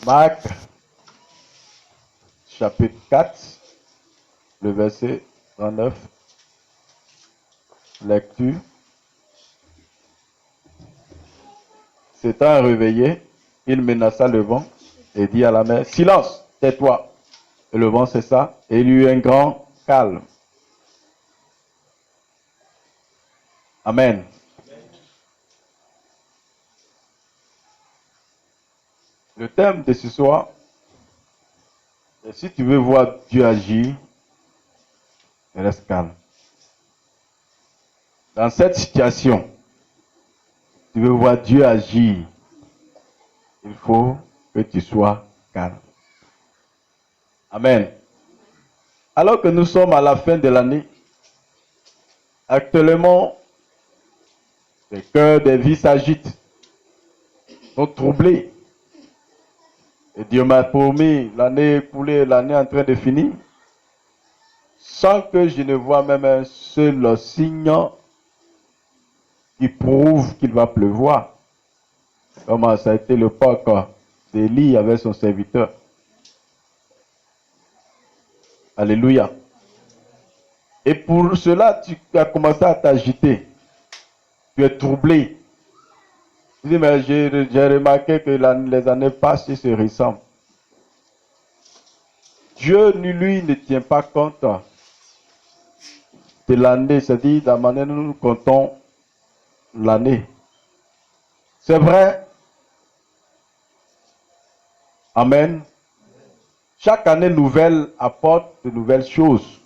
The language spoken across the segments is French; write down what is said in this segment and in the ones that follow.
Marc, chapitre 4, le verset 39. Lecture. S'étant réveillé, il menaça le vent et dit à la mer, « Silence, tais-toi !» Et le vent cessa et il y eut un grand calme. Amen. Le thème de ce soir, c'est si tu veux voir Dieu agir, reste calme. Dans cette situation, tu veux voir Dieu agir, il faut que tu sois calme. Amen. Alors que nous sommes à la fin de l'année, actuellement, les cœurs des vies s'agitent, sont troublés. Et Dieu m'a promis l'année écoulée, l'année en train de finir, sans que je ne vois même un seul signe qui prouve qu'il va pleuvoir. Comment ça a été l'époque d'Élie avec son serviteur. Alléluia. Et pour cela, tu as commencé à t'agiter. Tu es troublé. Tu dis, mais j'ai remarqué que les années passent et se ressemblent. Dieu, lui, ne tient pas compte de l'année, c'est-à-dire de la manière dont nous comptons l'année. C'est vrai. Amen. Chaque année nouvelle apporte de nouvelles choses.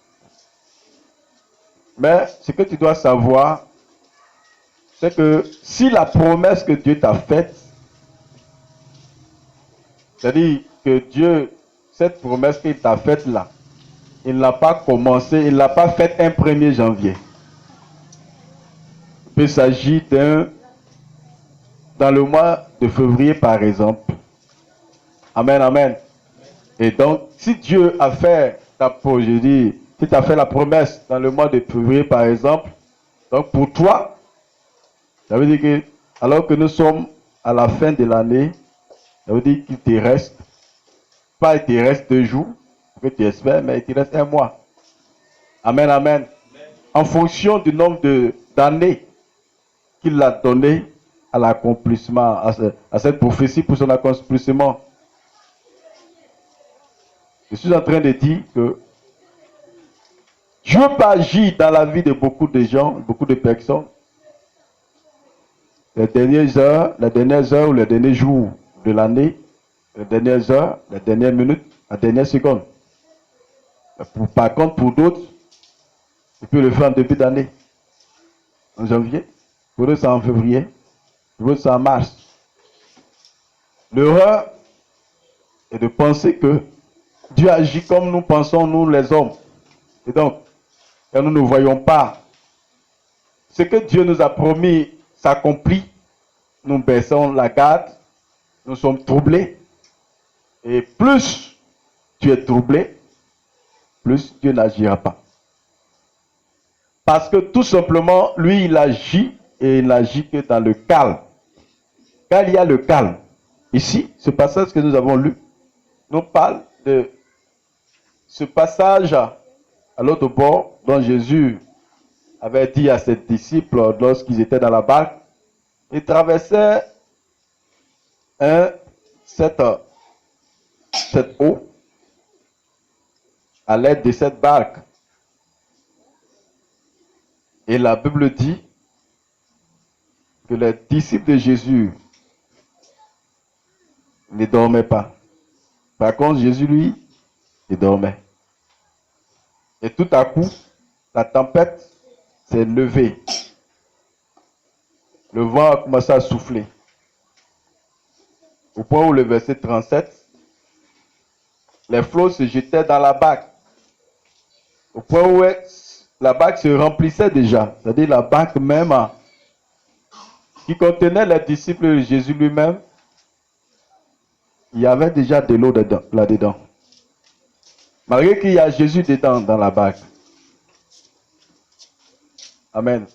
Mais ce que tu dois savoir, c'est que si la promesse que Dieu t'a faite, c'est-à-dire que Dieu, cette promesse qu'il t'a faite là, il n'a pas commencé, il ne l'a pas faite un 1er janvier. Il peut s'agir dans le mois de février par exemple. Amen, amen. Et donc, si Dieu a fait si tu as fait la promesse dans le mois de février par exemple, donc pour toi, ça veut dire que, alors que nous sommes à la fin de l'année, ça veut dire qu'il te reste, pas il te reste 2 jours, que tu espères, mais il te reste 1 mois. Amen, amen. En fonction du nombre d'années qu'il a donné à l'accomplissement, à cette prophétie pour son accomplissement. Je suis en train de dire que Dieu peut agir dans la vie de beaucoup de gens, beaucoup de personnes. Les dernières heures ou les derniers jours de l'année, les dernières heures, les dernières minutes, la dernière seconde. Par contre, pour d'autres, il peut le faire en début d'année, en janvier. Pour d'autres, c'est en février. Pour d'autres, c'est en mars. L'erreur est de penser que Dieu agit comme nous pensons, nous les hommes. Et donc, quand nous ne voyons pas ce que Dieu nous a promis s'accomplit, nous baissons la garde, nous sommes troublés. Et plus tu es troublé, plus Dieu n'agira pas. Parce que tout simplement, lui, il agit et il n'agit que dans le calme. Quand il y a le calme, ici, ce passage que nous avons lu, nous parle de ce passage à l'autre bord dont Jésus avait dit à ses disciples lorsqu'ils étaient dans la barque, ils traversaient cette eau à l'aide de cette barque. Et la Bible dit que les disciples de Jésus ne dormaient pas. Par contre, Jésus, lui, il dormait. Et tout à coup, la tempête s'est levée. Le vent a commencé à souffler. Au point où le verset 37, les flots se jetaient dans la barque. Au point où la barque se remplissait déjà. C'est-à-dire la barque même qui contenait les disciples de Jésus lui-même. Il y avait déjà de l'eau là-dedans. Malgré qu'il y a Jésus dedans dans la barque. Amen.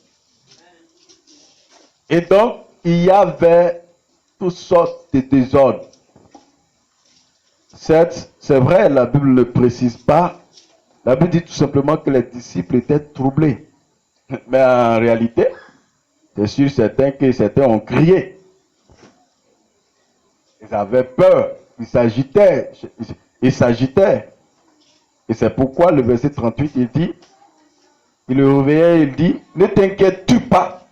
Et donc, il y avait toutes sortes de désordres. Certes, c'est vrai, la Bible ne précise pas. La Bible dit tout simplement que les disciples étaient troublés. Mais en réalité, c'est sûr certain que certains ont crié. Ils avaient peur. Ils s'agitaient. Ils s'agitaient. Et c'est pourquoi le verset 38, il dit, il le réveillait, il dit, ne t'inquiètes-tu pas.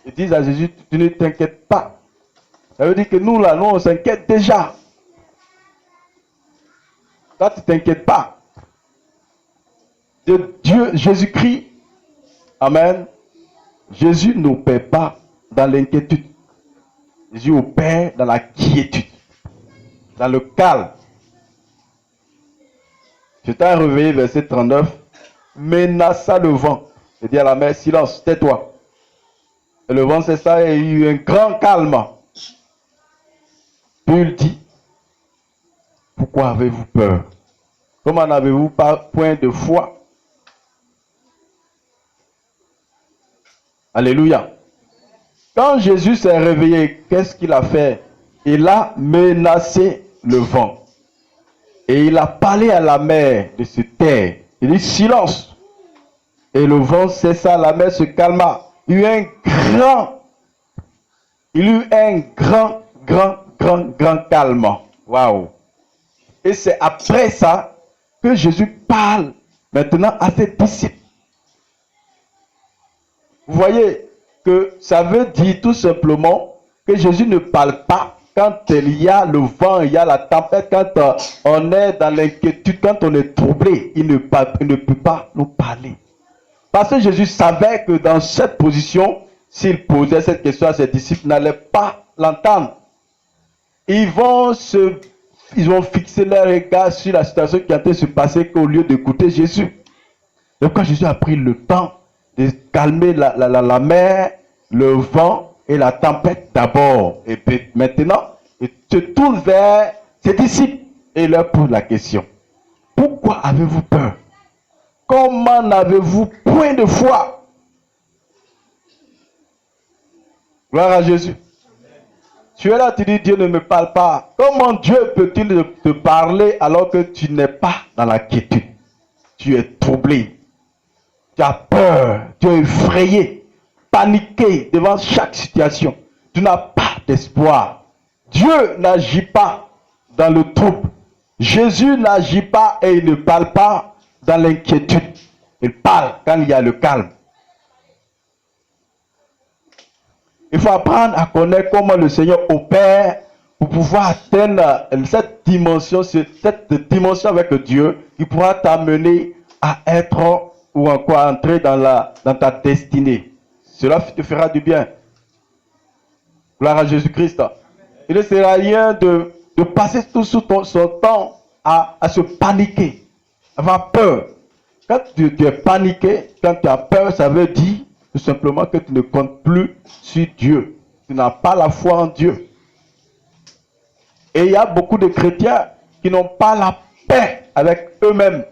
Ils disent à Jésus, tu ne t'inquiètes pas. Ça veut dire que nous, là, nous, on s'inquiète déjà. Toi, tu ne t'inquiètes pas. De Dieu, Jésus-Christ, amen. Jésus n'opère pas dans l'inquiétude. Jésus opère dans la quiétude, dans le calme. Je t'ai réveillé, verset 39, menaça le vent. Il dit à la mer, silence, tais-toi. Et le vent cessa et il y eut un grand calme. Puis il dit, pourquoi avez-vous peur? Comment n'avez-vous pas point de foi? Alléluia. Quand Jésus s'est réveillé, qu'est-ce qu'il a fait? Il a menacé le vent. Et il a parlé à la mer de se taire. Il dit silence. Et le vent cessa, la mer se calma. Il y eut un grand calme. Waouh. Et c'est après ça que Jésus parle maintenant à ses disciples. Vous voyez que ça veut dire tout simplement que Jésus ne parle pas quand il y a le vent, il y a la tempête, quand on est dans l'inquiétude, quand on est troublé, il ne peut pas nous parler. Parce que Jésus savait que dans cette position, s'il posait cette question à ses disciples, n'allaient pas l'entendre. Ils vont fixer leur regard sur la situation qui est en train de se passer qu'au lieu d'écouter Jésus. Donc quand Jésus a pris le temps de calmer la mer, le vent et la tempête d'abord. Et puis maintenant, il se tourne vers ses disciples et il leur pose la question. Pourquoi avez-vous peur? Comment n'avez-vous point de foi? Gloire à Jésus. Tu es là, tu dis Dieu ne me parle pas. Comment Dieu peut-il te parler alors que tu n'es pas dans la quiétude? Tu es troublé. Tu as peur. Tu es effrayé. Paniqué devant chaque situation. Tu n'as pas d'espoir. Dieu n'agit pas dans le trouble. Jésus n'agit pas et il ne parle pas dans l'inquiétude. Il parle quand il y a le calme. Il faut apprendre à connaître comment le Seigneur opère pour pouvoir atteindre cette dimension avec Dieu qui pourra t'amener à être ou encore entrer dans ta destinée. Cela te fera du bien. Gloire à Jésus-Christ. Il ne sert à rien de passer tout son temps à se paniquer, avoir peur. Quand tu es paniqué, quand tu as peur, ça veut dire tout simplement que tu ne comptes plus sur Dieu. Tu n'as pas la foi en Dieu. Et il y a beaucoup de chrétiens qui n'ont pas la paix avec eux-mêmes.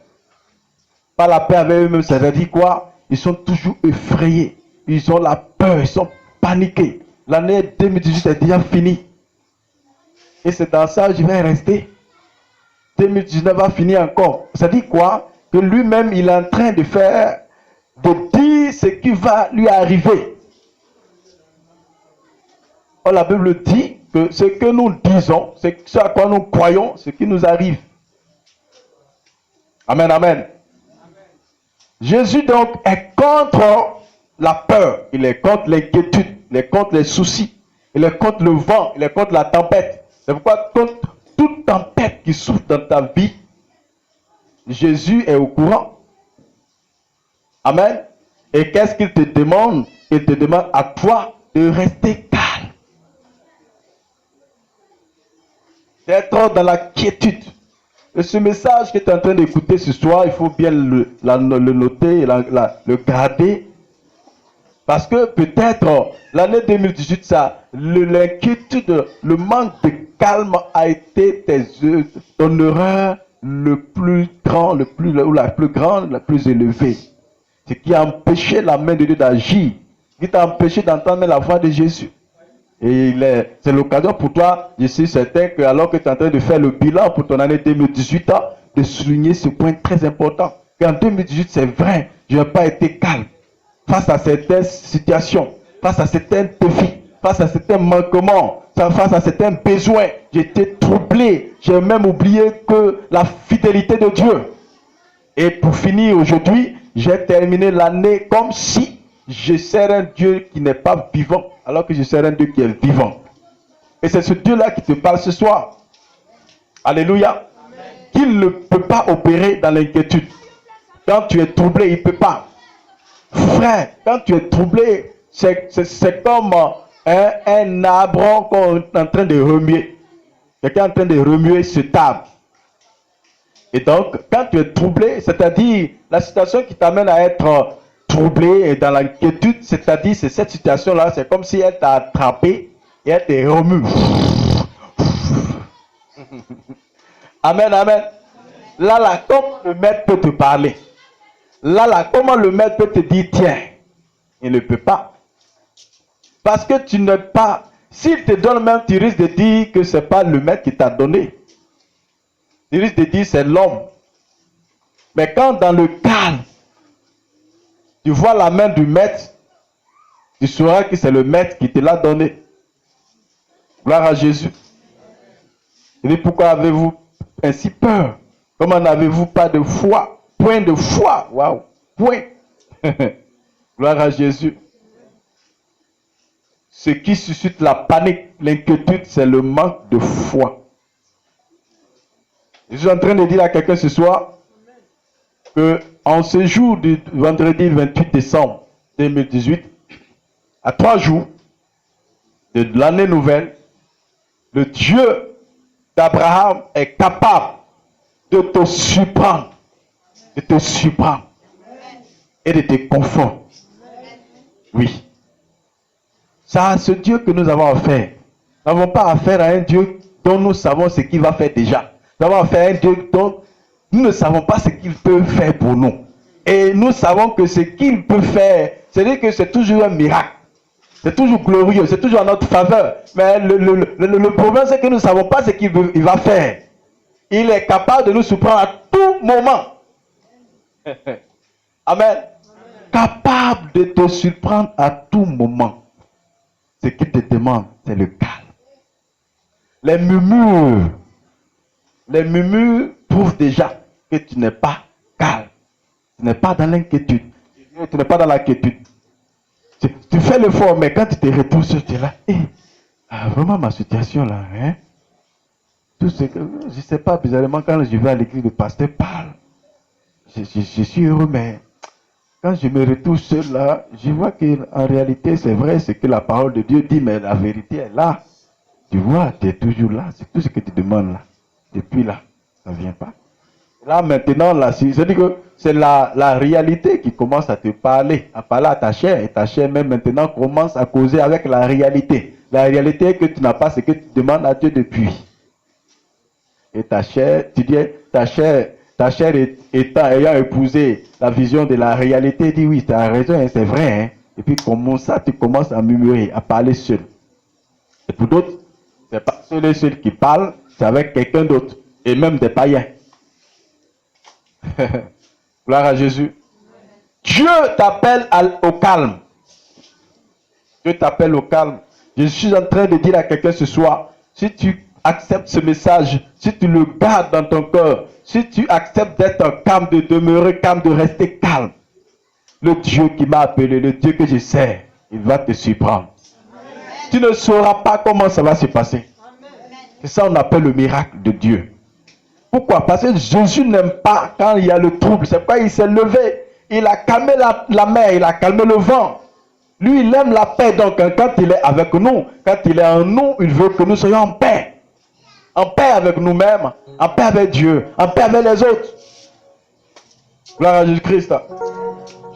Pas la paix avec eux-mêmes, ça veut dire quoi? Ils sont toujours effrayés. Ils ont la peur, ils sont paniqués. L'année 2018 est déjà finie. Et c'est dans ça que je vais rester. 2019 va finir encore. Ça dit quoi? Que lui-même, il est en train de dire ce qui va lui arriver. Or, la Bible dit que ce que nous disons, ce à quoi nous croyons, ce qui nous arrive. Amen, amen. Jésus donc est contre la peur, il est contre l'inquiétude, il est contre les soucis, il est contre le vent, il est contre la tempête. C'est pourquoi contre toute tempête qui souffle dans ta vie, Jésus est au courant. Amen. Et qu'est-ce qu'il te demande? Il te demande à toi de rester calme. D'être dans la quiétude. Et ce message que tu es en train d'écouter ce soir, il faut bien le noter, le garder. Parce que peut-être l'année 2018, l'inquiétude, le manque de calme a été ton erreur le plus grand, la plus grande, la plus élevée. Ce qui a empêché la main de Dieu d'agir, qui t'a empêché d'entendre la voix de Jésus. Et c'est l'occasion pour toi, je suis certain que alors que tu es en train de faire le bilan pour ton année 2018, de souligner ce point très important. Qu'en 2018, c'est vrai, je n'ai pas été calme face à certaines situations, face à certains défis, face à certains manquements, face à certains besoins. J'étais troublé. J'ai même oublié que la fidélité de Dieu. Et pour finir aujourd'hui, j'ai terminé l'année comme si je sers un Dieu qui n'est pas vivant, alors que je sers un Dieu qui est vivant. Et c'est ce Dieu-là qui te parle ce soir. Alléluia. Qu'il ne peut pas opérer dans l'inquiétude. Quand tu es troublé, il ne peut pas. Frère, quand tu es troublé, c'est comme un arbre qu'on est en train de remuer. Quelqu'un est en train de remuer ce table. Et donc, quand tu es troublé, c'est-à-dire la situation qui t'amène à être troublé et dans l'inquiétude, c'est-à-dire c'est cette situation-là, c'est comme si elle t'a attrapé et elle te remue. Amen, amen. Là, comment le maître peut te parler? Là, comment le maître peut te dire, tiens, il ne peut pas. Parce que tu n'es pas, s'il te donne même, tu risques de dire que ce n'est pas le maître qui t'a donné. Tu risques de dire c'est l'homme. Mais quand dans le calme, tu vois la main du maître, tu sauras que c'est le maître qui te l'a donné. Gloire à Jésus. Il dit, pourquoi avez-vous ainsi peur? Comment n'avez-vous pas de foi? Point de foi. Waouh. Point. Gloire à Jésus. Ce qui suscite la panique, l'inquiétude, c'est le manque de foi. Je suis en train de dire à quelqu'un ce soir que en ce jour du vendredi 28 décembre 2018, à 3 jours de l'année nouvelle, le Dieu d'Abraham est capable de te surprendre, et de te conforter. Oui. C'est ce Dieu que nous avons affaire. Nous n'avons pas affaire à un Dieu dont nous savons ce qu'il va faire déjà. Nous avons affaire à un Dieu dont nous ne savons pas ce qu'il peut faire pour nous. Et nous savons que ce qu'il peut faire, c'est-à-dire que c'est toujours un miracle. C'est toujours glorieux, c'est toujours en notre faveur. Mais le problème, c'est que nous ne savons pas ce qu'il va faire. Il est capable de nous surprendre à tout moment. Amen. Capable de te surprendre à tout moment. Ce qu'il te demande, c'est le calme. Les murmures prouvent déjà que tu n'es pas calme. Tu n'es pas dans l'inquiétude. Tu n'es pas dans l'inquiétude. Tu fais l'effort, mais quand tu te retrouves sur tu es là, vraiment ma situation là, hein? Tout ce que, je ne sais pas, bizarrement, quand je vais à l'église, le pasteur parle. Je suis heureux, mais quand je me retrouve seul là, je vois qu'en réalité, c'est vrai ce que la parole de Dieu dit, mais la vérité est là. Tu vois, tu es toujours là. C'est tout ce que tu demandes là. Depuis là, ça ne vient pas. Là, maintenant, là, c'est-à-dire que c'est la réalité qui commence à te parler, à parler à ta chair. Et ta chair, même maintenant, commence à causer avec la réalité. La réalité est que tu n'as pas ce que tu demandes à Dieu depuis. Et ta chair, tu dis, ta chair ayant épousé la vision de la réalité, dit oui, tu as raison, hein, c'est vrai. Hein. Et puis, comme ça, tu commences à murmurer, à parler seul. Et pour d'autres, ce n'est pas seul et seul qui parle, c'est avec quelqu'un d'autre. Et même des païens. Gloire à Jésus. Dieu t'appelle au calme. Dieu t'appelle au calme. Je suis en train de dire à quelqu'un ce soir, si tu acceptes ce message, si tu le gardes dans ton cœur, si tu acceptes d'être calme, de demeurer calme, de rester calme, le Dieu qui m'a appelé, le Dieu que je sers, il va te surprendre. Tu ne sauras pas comment ça va se passer. C'est ça qu'on appelle le miracle de Dieu. Pourquoi? Parce que Jésus n'aime pas quand il y a le trouble. C'est pourquoi il s'est levé. Il a calmé la mer, il a calmé le vent. Lui, il aime la paix. Donc, quand il est avec nous, quand il est en nous, il veut que nous soyons en paix. En paix avec nous-mêmes, en paix avec Dieu, en paix avec les autres. Gloire à Jésus-Christ.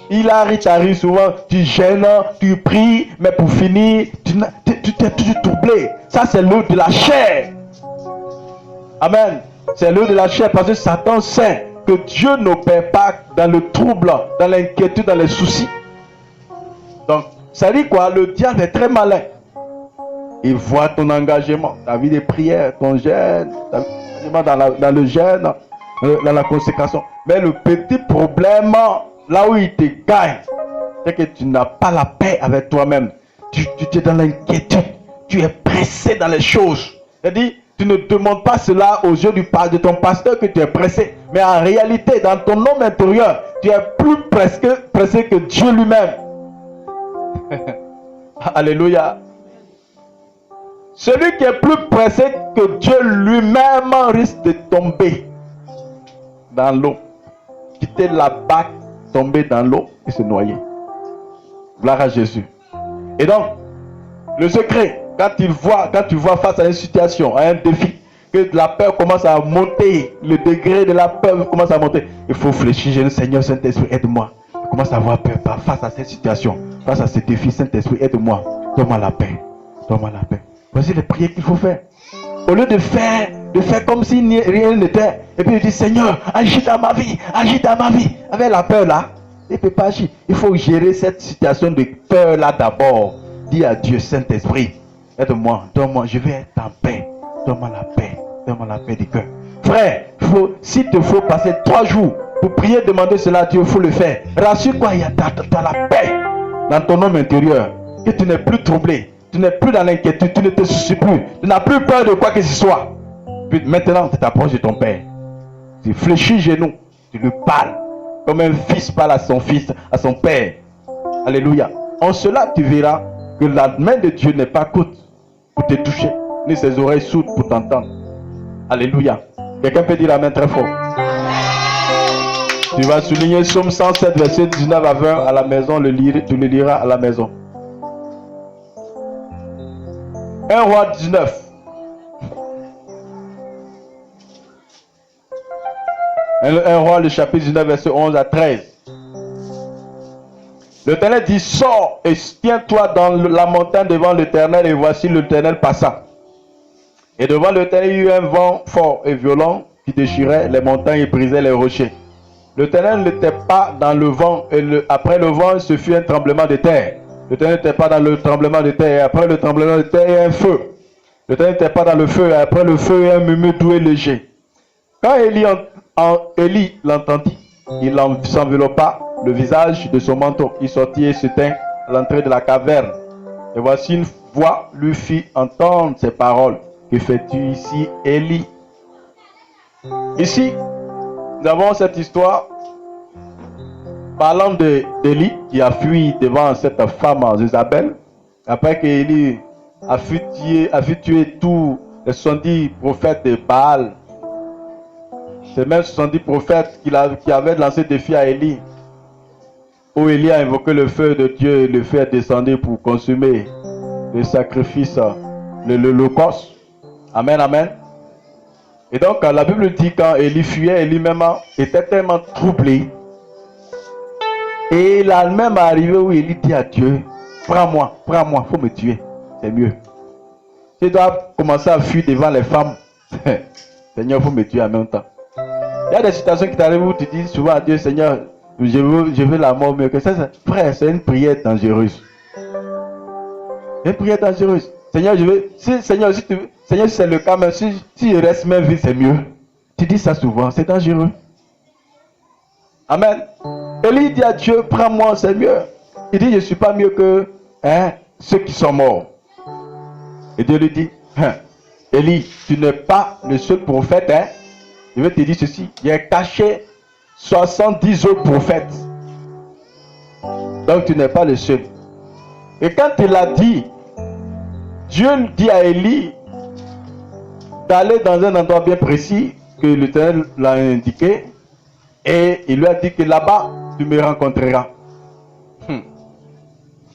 Il t'arrive souvent, tu gênes, tu pries, mais pour finir, tu t'es toujours troublé. Ça, c'est l'eau de la chair. Amen. C'est l'eau de la chair parce que Satan sait que Dieu n'opère pas dans le trouble, dans l'inquiétude, dans les soucis. Donc, ça dit quoi? Le diable est très malin. Il voit ton engagement, ta vie de prière, ton jeûne, ta vie dans le jeûne, dans la consécration. Mais le petit problème, là où il te gagne, c'est que tu n'as pas la paix avec toi-même. Tu es dans l'inquiétude. Tu es pressé dans les choses. C'est-à-dire, tu ne demandes pas cela aux yeux de ton pasteur que tu es pressé. Mais en réalité, dans ton homme intérieur, tu es plus pressé que Dieu lui-même. Alléluia. Celui qui est plus pressé que Dieu lui-même risque de tomber dans l'eau. Quitter la barque, tomber dans l'eau et se noyer. Gloire à Jésus. Et donc, le secret, quand tu vois face à une situation, à un défi, que la peur commence à monter, le degré de la peur commence à monter, il faut fléchir, Seigneur Saint-Esprit, aide-moi. Je commence à avoir peur face à cette situation, face à ce défi, Saint-Esprit, aide-moi. Donne-moi la paix. Donne-moi la paix. Voici les prières qu'il faut faire. Au lieu de faire comme si rien n'était, et puis il dit, Seigneur, agis dans ma vie, agis dans ma vie. Avec la peur là, il ne peut pas agir. Il faut gérer cette situation de peur là d'abord. Dis à Dieu, Saint-Esprit, aide-moi, donne-moi, je vais être en paix. Donne-moi la paix du cœur. Frère, s'il te faut passer 3 jours pour prier, demander cela à Dieu, il faut le faire. Rassure-toi, il y a la paix dans ton homme intérieur. Que tu n'es plus troublé, tu n'es plus dans l'inquiétude, tu ne te soucies plus, tu n'as plus peur de quoi que ce soit. Puis maintenant, tu t'approches de ton Père. Tu fléchis genoux, tu lui parles. Comme un fils parle à son fils, à son Père. Alléluia. En cela, tu verras que la main de Dieu n'est pas courte pour te toucher, ni ses oreilles sourdes pour t'entendre. Alléluia. Quelqu'un peut dire amen très fort. Tu vas souligner Psaume 107, verset 19 à 20 à la maison, tu le liras à la maison. 1 Roi 19. 1 Roi, le chapitre 19, verset 11 à 13. L'Éternel dit, sors et tiens-toi dans la montagne devant l'Éternel, et voici l'Éternel passa. Et devant l'Éternel, il y eut un vent fort et violent qui déchirait les montagnes et brisait les rochers. L'Éternel n'était pas dans le vent, et après le vent, ce fut un tremblement de terre. L'Éternel n'était pas dans le tremblement de terre, et après le tremblement de terre, il y a un feu. L'Éternel n'était pas dans le feu, et après le feu, il y a un murmure doux et léger. Quand Élie l'entendit, il s'enveloppa le visage de son manteau. Il sortit et se tint à l'entrée de la caverne. Et voici une voix lui fit entendre ces paroles. Que fais-tu ici, Élie? Ici, nous avons cette histoire parlant d'Élie qui a fui devant cette femme Jézabel. Après qu'Élie a fui tuer tous les 70 prophètes de Baal. C'est même 70 prophètes qui avaient lancé défi à Élie. Où Élie a invoqué le feu de Dieu et le feu est descendu pour consumer le sacrifice, l'holocauste. Amen, amen. Et donc, la Bible dit quand Élie fuyait, Élie même était tellement troublé. Et il a même arrivé où Élie dit à Dieu, prends-moi, faut me tuer. C'est mieux. Tu dois commencer à fuir devant les femmes. Seigneur, faut me tuer en même temps. Il y a des situations qui t'arrivent où tu dis souvent à Dieu, Seigneur, je veux la mort mieux que ça. Frère, c'est une prière dangereuse. Une prière dangereuse. Seigneur, Seigneur, si c'est le cas, mais si je reste même vie, c'est mieux. Tu dis ça souvent, c'est dangereux. Amen. Élie dit à Dieu, prends-moi, c'est mieux. Il dit, je ne suis pas mieux que ceux qui sont morts. Et Dieu lui dit, Élie, tu n'es pas le seul prophète. Je vais te dire ceci, il a caché 70 autres prophètes. Donc tu n'es pas le seul. Et quand il a dit, Dieu dit à Élie d'aller dans un endroit bien précis que l'Éternel l'a indiqué. Et il lui a dit que là-bas, tu me rencontreras.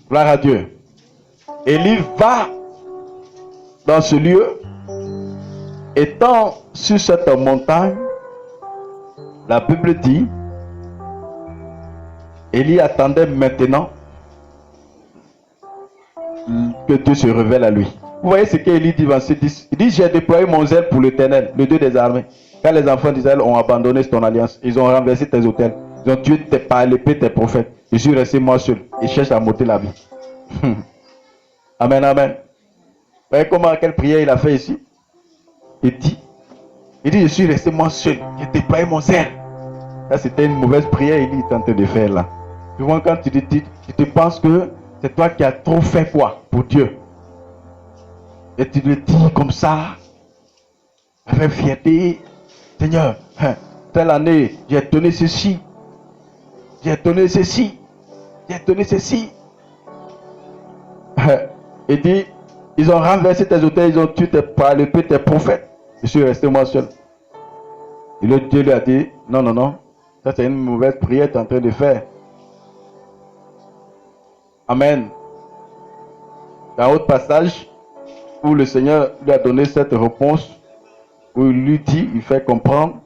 Gloire à Dieu. Élie va dans ce lieu. Étant sur cette montagne, la Bible dit, Élie attendait maintenant que Dieu se révèle à lui. Vous voyez ce qu'Élie dit, verset 10. Il dit, j'ai déployé mon zèle pour l'Éternel, le Dieu des armées. Quand les enfants d'Israël ont abandonné ton alliance, ils ont renversé tes autels, ils ont tué par l'épée tes prophètes. Je suis resté moi seul et cherche à m'ôter la vie. Amen, amen. voyez comment, quelle prière il a fait ici? Il dit, je suis resté moi seul, j'ai déployé mon zèle. Ça, c'était une mauvaise prière, il est en train de faire là. Souvent, quand tu te penses que c'est toi qui as trop fait quoi pour Dieu. Et tu le dis comme ça, avec fierté. Seigneur, telle année, j'ai donné ceci. J'ai donné ceci. J'ai donné ceci. Il dit, ils ont renversé tes autels, ils ont tué tes prophètes. Je suis resté moi seul. Et le Dieu lui a dit, non, non, non. Ça, c'est une mauvaise prière que tu es en train de faire. Amen. Dans un autre passage où le Seigneur lui a donné cette réponse, où il lui dit, il fait comprendre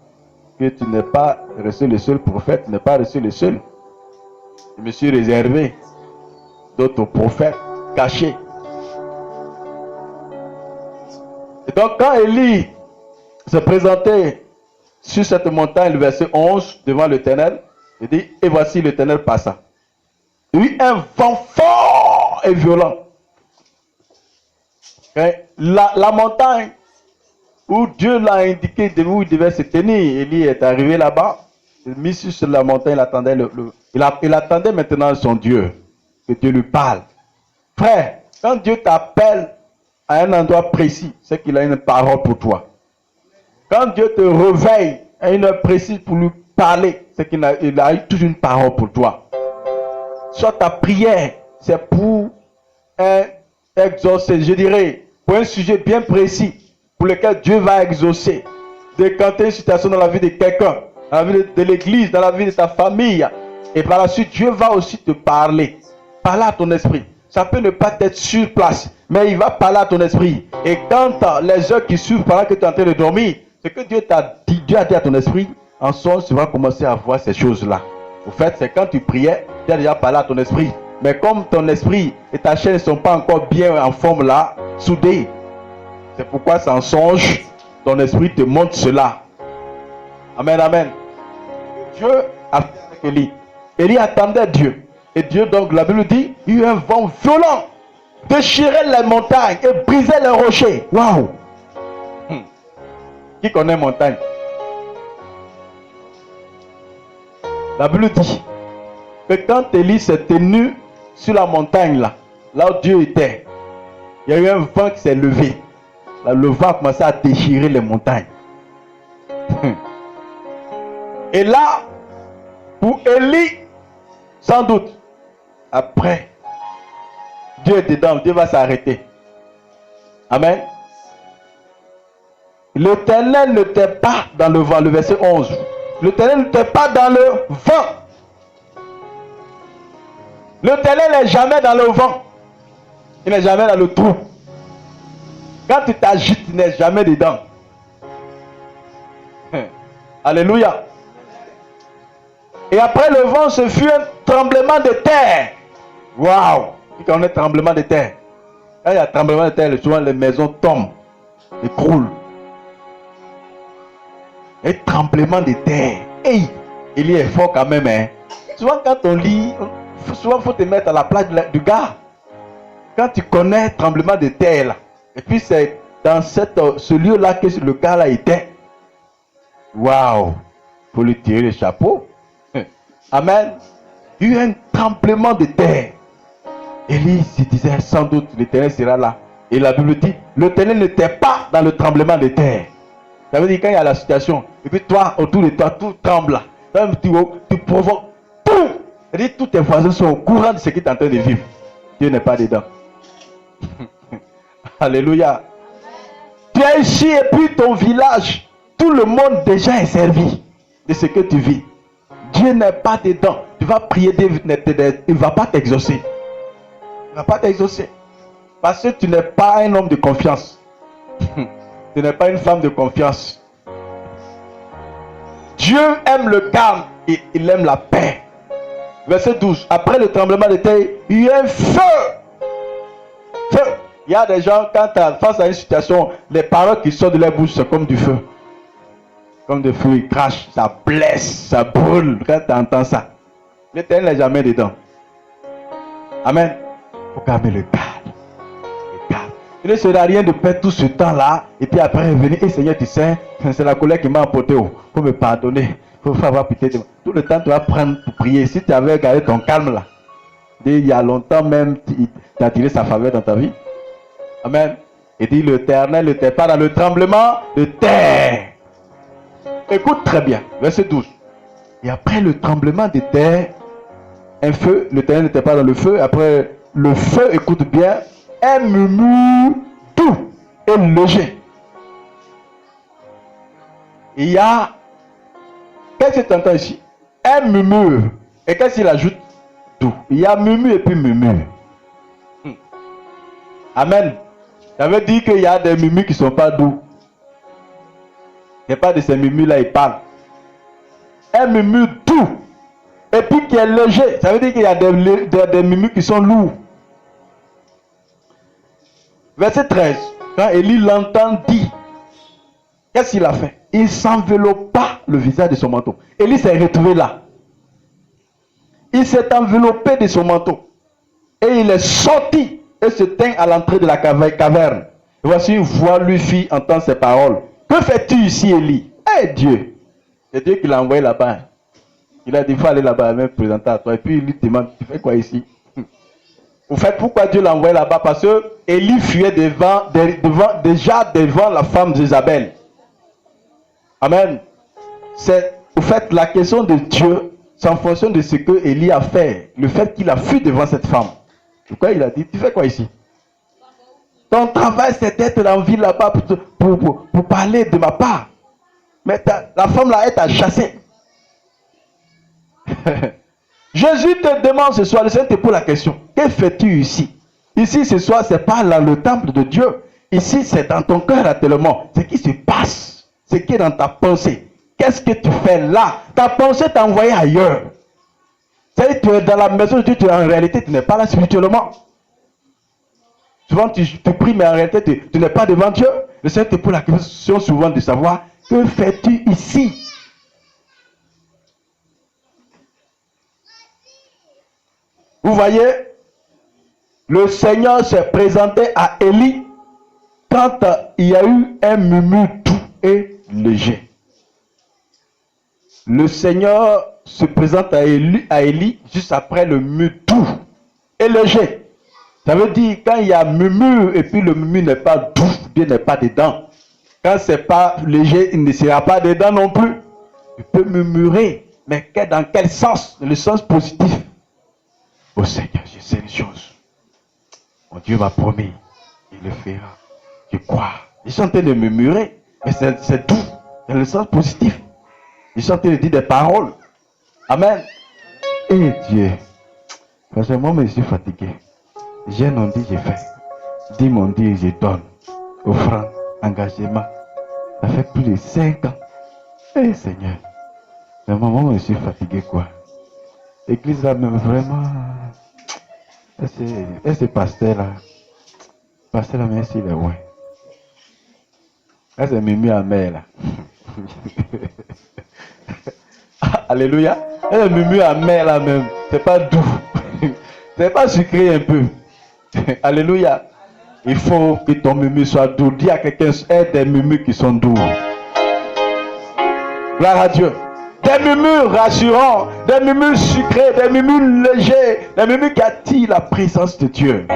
que tu n'es pas resté le seul prophète, tu n'es pas resté le seul. Je me suis réservé d'autres prophètes cachés. Et donc quand Élie se présentait sur cette montagne, le verset 11, devant l'Éternel, il dit, et voici l'Éternel passa. Il y eut un vent fort et violent. La montagne où Dieu l'a indiqué de où il devait se tenir, Élie est arrivé là-bas, il mis sur la montagne, il attendait maintenant son Dieu, que Dieu lui parle. Frère, quand Dieu t'appelle à un endroit précis, c'est qu'il a une parole pour toi. Quand Dieu te réveille à une heure précise pour lui parler, c'est qu'il a toujours une parole pour toi. Soit ta prière, c'est pour exaucer, je dirais, pour un sujet bien précis, pour lequel Dieu va exaucer, décanter une situation dans la vie de quelqu'un, dans la vie de l'église, dans la vie de ta famille. Et par la suite, Dieu va aussi te parler. Parler à ton esprit. Ça peut ne pas être sur place, mais il va parler à ton esprit. Et quand les heures qui suivent pendant que tu es en train de dormir, ce que Dieu t'a dit, Dieu a dit à ton esprit, en son, tu vas commencer à voir ces choses-là. Au fait, c'est quand tu priais, tu as déjà parlé à ton esprit. Mais comme ton esprit et ta chair ne sont pas encore bien en forme là, soudés, c'est pourquoi sans songe, ton esprit te montre cela. Amen, amen. Dieu a fait avec Élie. Élie attendait Dieu. Et Dieu, donc, la Bible dit, il y a eu un vent violent, déchirait les montagnes et brisait les rochers. Waouh! Qui connaît montagne? La Bible dit que quand Élie s'est tenu sur la montagne là où Dieu était, il y a eu un vent qui s'est levé. Là, le vent a commencé à déchirer les montagnes. Et là, pour Élie, sans doute, après, Dieu est dedans, Dieu va s'arrêter. Amen. L'Éternel n'était pas dans le vent, le verset 11. L'Éternel n'était pas dans le vent. L'Éternel n'est jamais dans le vent. Il n'est jamais dans le trou. Quand tu t'agites, il n'est jamais dedans. Alléluia. Et après le vent, ce fut un tremblement de terre. Waouh! Qui connaît tremblement de terre? Quand il y a tremblement de terre, souvent les maisons tombent, écroulent. Un tremblement de terre. Hey, il est fort quand même. Hein? Souvent quand on lit, souvent il faut te mettre à la place du gars. Quand tu connais tremblement de terre, là, et puis c'est dans ce lieu-là que le gars là était. Waouh! Il faut lui tirer le chapeau. Amen. Il y a eu un tremblement de terre. Élie se disait sans doute l'Éternel sera là. Et la Bible dit, l'Éternel n'était pas dans le tremblement de terre. Ça veut dire quand il y a la situation, et puis toi, autour de toi, tout tremble. Tu provoques tout. C'est-à-dire tous tes voisins sont au courant de ce que tu es en train de vivre. Dieu n'est pas dedans. Alléluia. Tu es ici et puis ton village, tout le monde déjà est servi de ce que tu vis. Dieu n'est pas dedans. Tu vas prier, il ne va pas t'exaucer. Il ne va pas t'exaucer. Parce que tu n'es pas un homme de confiance. Tu n'es pas une femme de confiance. Dieu aime le calme et il aime la paix. Verset 12. Après le tremblement de terre, il y a un feu. Feu. Il y a des gens, quand tu es face à une situation, les paroles qui sortent de leur bouche, c'est comme du feu. Comme du feu, ils crachent, ça blesse, ça brûle. Quand tu entends ça, l'Éternel n'est jamais dedans. Amen. Il faut calmer le calme. Il ne sert à rien de perdre tout ce temps-là et puis après revenir. Et Seigneur, tu sais, c'est la colère qui m'a emporté. Il faut me pardonner. Il faut avoir pitié de moi. Tout le temps, tu vas prendre pour prier. Si tu avais gardé ton calme là, il y a longtemps même, tu as tiré sa faveur dans ta vie. Amen. Et dit l'Éternel ne t'est pas dans le tremblement de terre. Écoute très bien, verset 12. Et après le tremblement de terre, un feu, l'Éternel n'était pas dans le feu. Après le feu, écoute bien, un murmure doux et léger. Il y a, qu'est-ce que tu entends ici? Un murmure. Et qu'est-ce qu'il ajoute? Doux. Il y a murmure et puis murmure. Amen. Ça veut dire qu'il y a des murmures qui ne sont pas doux. Il n'y a pas de ces murmures-là, ils parlent. Un murmure doux et puis qui est léger. Ça veut dire qu'il y a des murmures qui sont lourds. Verset 13. Quand Élie l'entendit, qu'est-ce qu'il a fait? Il s'enveloppa le visage de son manteau. Élie s'est retrouvé là. Il s'est enveloppé de son manteau. Et il est sorti et se tint à l'entrée de la caverne. Et voici une voix lui fit entendre ces paroles. Que fais-tu ici, Élie? Eh Dieu! C'est Dieu qui l'a envoyé là-bas. Il a dit, il faut aller là-bas, même présenter à toi. Et puis il lui demande, tu fais quoi ici? Vous faites pourquoi Dieu l'a envoyé là-bas? Parce que Élie fuyait déjà devant la femme d'Isabelle. Amen. C'est, vous faites la question de Dieu, c'est en fonction de ce que Élie a fait. Le fait qu'il a fui devant cette femme. Pourquoi il a dit, tu fais quoi ici? Ton travail, c'est d'être en ville là-bas pour parler de ma part. Mais la femme là, elle t'a chassé. Jésus te demande ce soir, le Seigneur te pose la question. Que fais-tu ici? Ici, ce soir, c'est pas dans le temple de Dieu. Ici, c'est dans ton cœur actuellement. Ce qui se passe, ce qui est dans ta pensée. Qu'est-ce que tu fais là? Ta pensée t'a envoyé ailleurs. C'est-à-dire que tu es dans la maison de Dieu, en réalité, tu n'es pas là spirituellement. Souvent, tu pries, mais en réalité, tu n'es pas devant Dieu. Le Seigneur te pose la question souvent de savoir, que fais-tu ici? Vous voyez, le Seigneur s'est présenté à Élie quand il y a eu un murmure doux et léger. Le Seigneur se présente à Élie juste après le murmure doux et léger. Ça veut dire quand il y a murmure et puis le murmure n'est pas doux, bien n'est pas dedans. Quand c'est pas léger, il ne sera pas dedans non plus. Tu peux murmurer, mais dans quel sens? Le sens positif. Oh Seigneur, je sais les choses. Mon Dieu m'a promis, il le fera. Je crois. Ils sont en train de murmurer, mais c'est doux, dans le sens positif. Ils sont en train de dire des paroles. Amen. Et Dieu, parce que moi, je suis fatigué. J'ai non dit, j'ai fait. Dis mon Dieu, je donne. Offrande, engagement. Ça fait plus de 5 ans. Eh Seigneur, mais moi, je suis fatigué quoi. L'église là, même vraiment. Et ce pasteur là. Pasteur là, merci, il est loin. Là, c'est Mimi Amère là. Alléluia. Et le Mimi Amère là même. C'est pas doux. C'est pas sucré un peu. Alléluia. Il faut que ton murmure soit doux. Dis à quelqu'un, aide des murmures qui sont doux. Gloire à Dieu. Des murmures rassurants, des murmures sucrés, des murmures légers, des murmures qui attirent la présence de Dieu.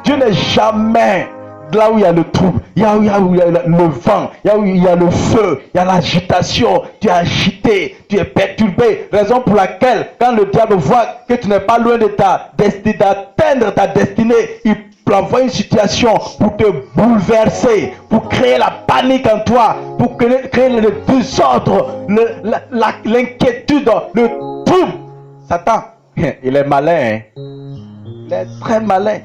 Dieu n'est jamais là où il y a le trouble, il y a le vent, il y a le feu, il y a l'agitation. Tu es agité, tu es perturbé. Raison pour laquelle, quand le diable voit que tu n'es pas loin de ta destinée, d'atteindre ta destinée, il envoie une situation pour te bouleverser, pour créer la panique en toi, pour créer le désordre, l'inquiétude, le trouble. Satan, il est malin, hein? Il est très malin.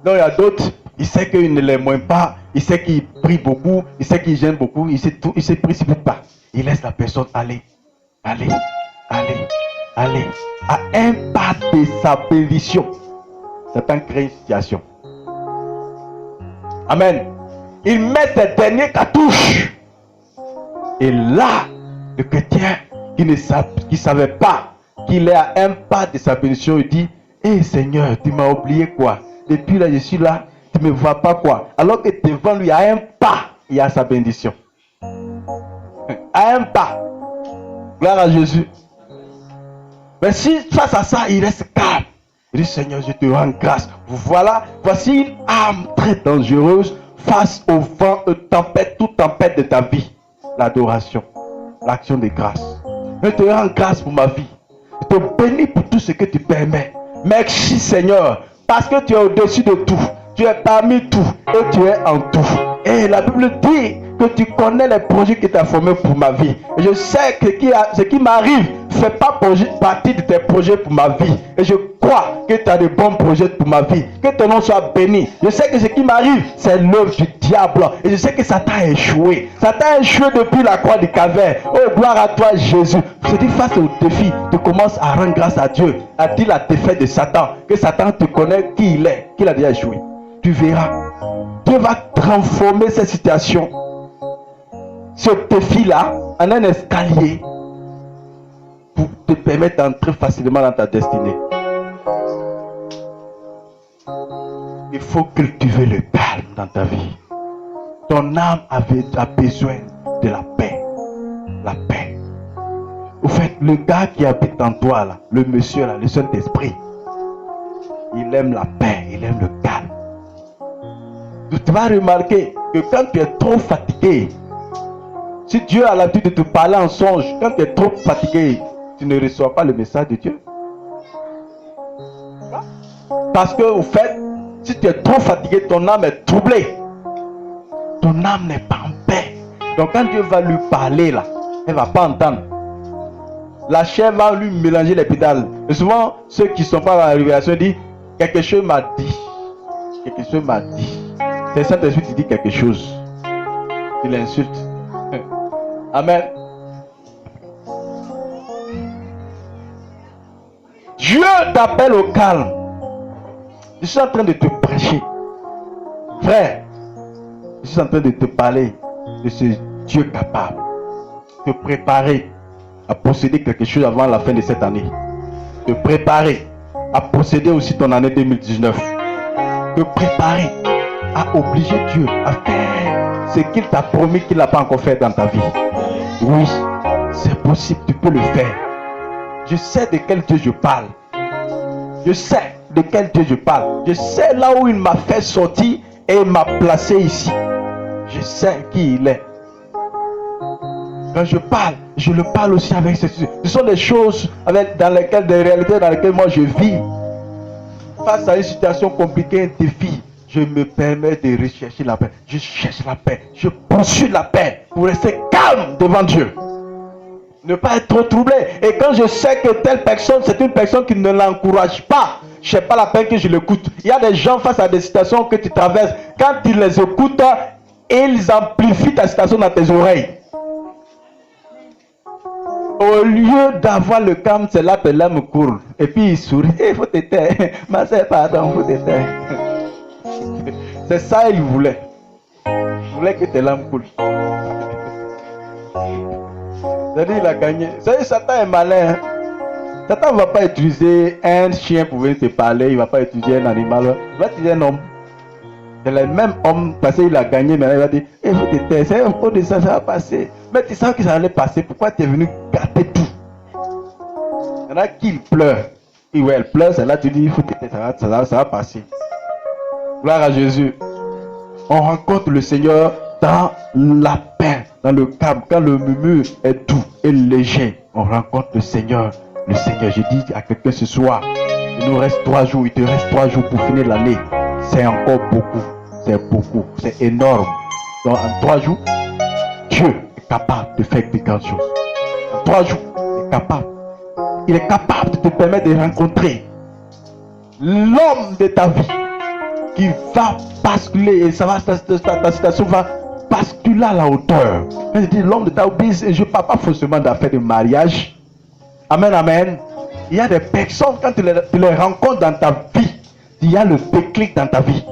Donc il y a d'autres, il sait qu'il ne les moins pas, il sait qu'il prie beaucoup, il sait qu'il gêne beaucoup, il ne se précipite pas. Il laisse la personne aller, à un pas de sa bénédiction. Satan crée une situation. Amen. Il met ses derniers cartouches. Et là, le chrétien qui ne savait pas qu'il est à un pas de sa bénédiction, il dit, Seigneur, tu m'as oublié quoi? Depuis là, je suis là. tu ne me vois pas quoi. Alors que devant lui, à un pas, il y a sa bénédiction. À un pas. Gloire à Jésus. Mais si face à ça, il reste calme. Il dit, Seigneur, je te rends grâce. Voilà, voici une arme très dangereuse face au vent, toute tempête de ta vie. L'adoration, l'action de grâce. Je te rends grâce pour ma vie. Je te bénis pour tout ce que tu permets. Merci Seigneur, parce que tu es au-dessus de tout. Tu es parmi tout et tu es en tout. Et la Bible dit que tu connais les projets que tu as formés pour ma vie. Et je sais que ce qui m'arrive ne fait pas partie de tes projets pour ma vie. Et je crois que tu as de bons projets pour ma vie. Que ton nom soit béni. Je sais que ce qui m'arrive, c'est l'œuvre du diable. Et je sais que Satan a échoué. Satan a échoué depuis la croix du calvaire. Oh, gloire à toi, Jésus. Je dis, face au défi, tu commences à rendre grâce à Dieu, à dire la défaite de Satan. Que Satan te connaît qui il est, qu'il a déjà échoué. Tu verras. Dieu va transformer cette situation, ce défi-là, en un escalier pour te permettre d'entrer facilement dans ta destinée. Il faut cultiver le calme dans ta vie. Ton âme a besoin de la paix. La paix. Au fait, le gars qui habite en toi, là, le monsieur, là, le Saint-Esprit, il aime la paix, il aime le calme. Tu vas remarquer que quand tu es trop fatigué, si Dieu a l'habitude de te parler en songe, quand tu es trop fatigué, tu ne reçois pas le message de Dieu. Parce que, au fait, si tu es trop fatigué, ton âme est troublée. Ton âme n'est pas en paix. Donc quand Dieu va lui parler là, elle ne va pas entendre. La chair va lui mélanger les pédales. Et souvent, ceux qui ne sont pas dans la révélation disent, quelque chose m'a dit. Quelque chose m'a dit. C'est le Saint-Esprit qui dit quelque chose. Il l'insulte. Amen. Dieu t'appelle au calme. Je suis en train de te prêcher. Frère, je suis en train de te parler de ce Dieu capable de te préparer à posséder quelque chose avant la fin de cette année. Te préparer à posséder aussi ton année 2019. Te préparer à obliger Dieu à faire ce qu'il t'a promis qu'il n'a pas encore fait dans ta vie. Oui, c'est possible, tu peux le faire. Je sais de quel Dieu je parle. Je sais de quel Dieu je parle. Je sais là où il m'a fait sortir et il m'a placé ici. Je sais qui il est. Quand je le parle aussi avec ce sont des choses dans lesquelles, des réalités dans lesquelles moi je vis. Face à une situation compliquée, un défi, je me permets de rechercher la paix. Je cherche la paix. Je poursuis la paix pour rester calme devant Dieu. Ne pas être trop troublé. Et quand je sais que telle personne, c'est une personne qui ne l'encourage pas, je n'ai pas la peine que je l'écoute. Il y a des gens face à des situations que tu traverses. Quand tu les écoutes, ils amplifient ta situation dans tes oreilles. Au lieu d'avoir le calme, c'est là que l'âme court. Et puis il sourit. Il faut te taire. Ma soeur, pardon, il faut te taire. C'est ça qu'il voulait. Il voulait que tes larmes coulent. C'est-à-dire il a gagné. C'est-à-dire Satan est malin. Hein? Satan ne va pas utiliser un chien pour venir te parler. Il ne va pas utiliser un animal. Il va utiliser un homme. C'est le même homme, parce qu'il a gagné, mais il va dire, il faut te taire, c'est un peu de ça, ça va passer. Mais tu sais que ça allait passer, pourquoi tu es venu gâter tout? Il y en a qui pleurent. Et ouais, elle pleure, c'est là tu dis, il faut te taire, ça va passer. Gloire à Jésus. On rencontre le Seigneur dans la paix, dans le calme, quand le murmure est doux et léger. On rencontre le Seigneur. Le Seigneur, je dis à quelqu'un ce soir, il nous reste 3 jours, il te reste 3 jours pour finir l'année. C'est encore beaucoup. C'est beaucoup, c'est énorme. Donc en 3 jours, Dieu est capable de faire de grandes choses. En 3 jours, il est capable. Il est capable de te permettre de rencontrer l'homme de ta vie qui va basculer et ça va, ta situation va basculer à la hauteur. Je dis l'homme de ta vie, je ne parle pas forcément d'affaires de mariage. Amen, amen. Il y a des personnes, quand tu les rencontres dans ta vie, il y a le déclic dans ta vie.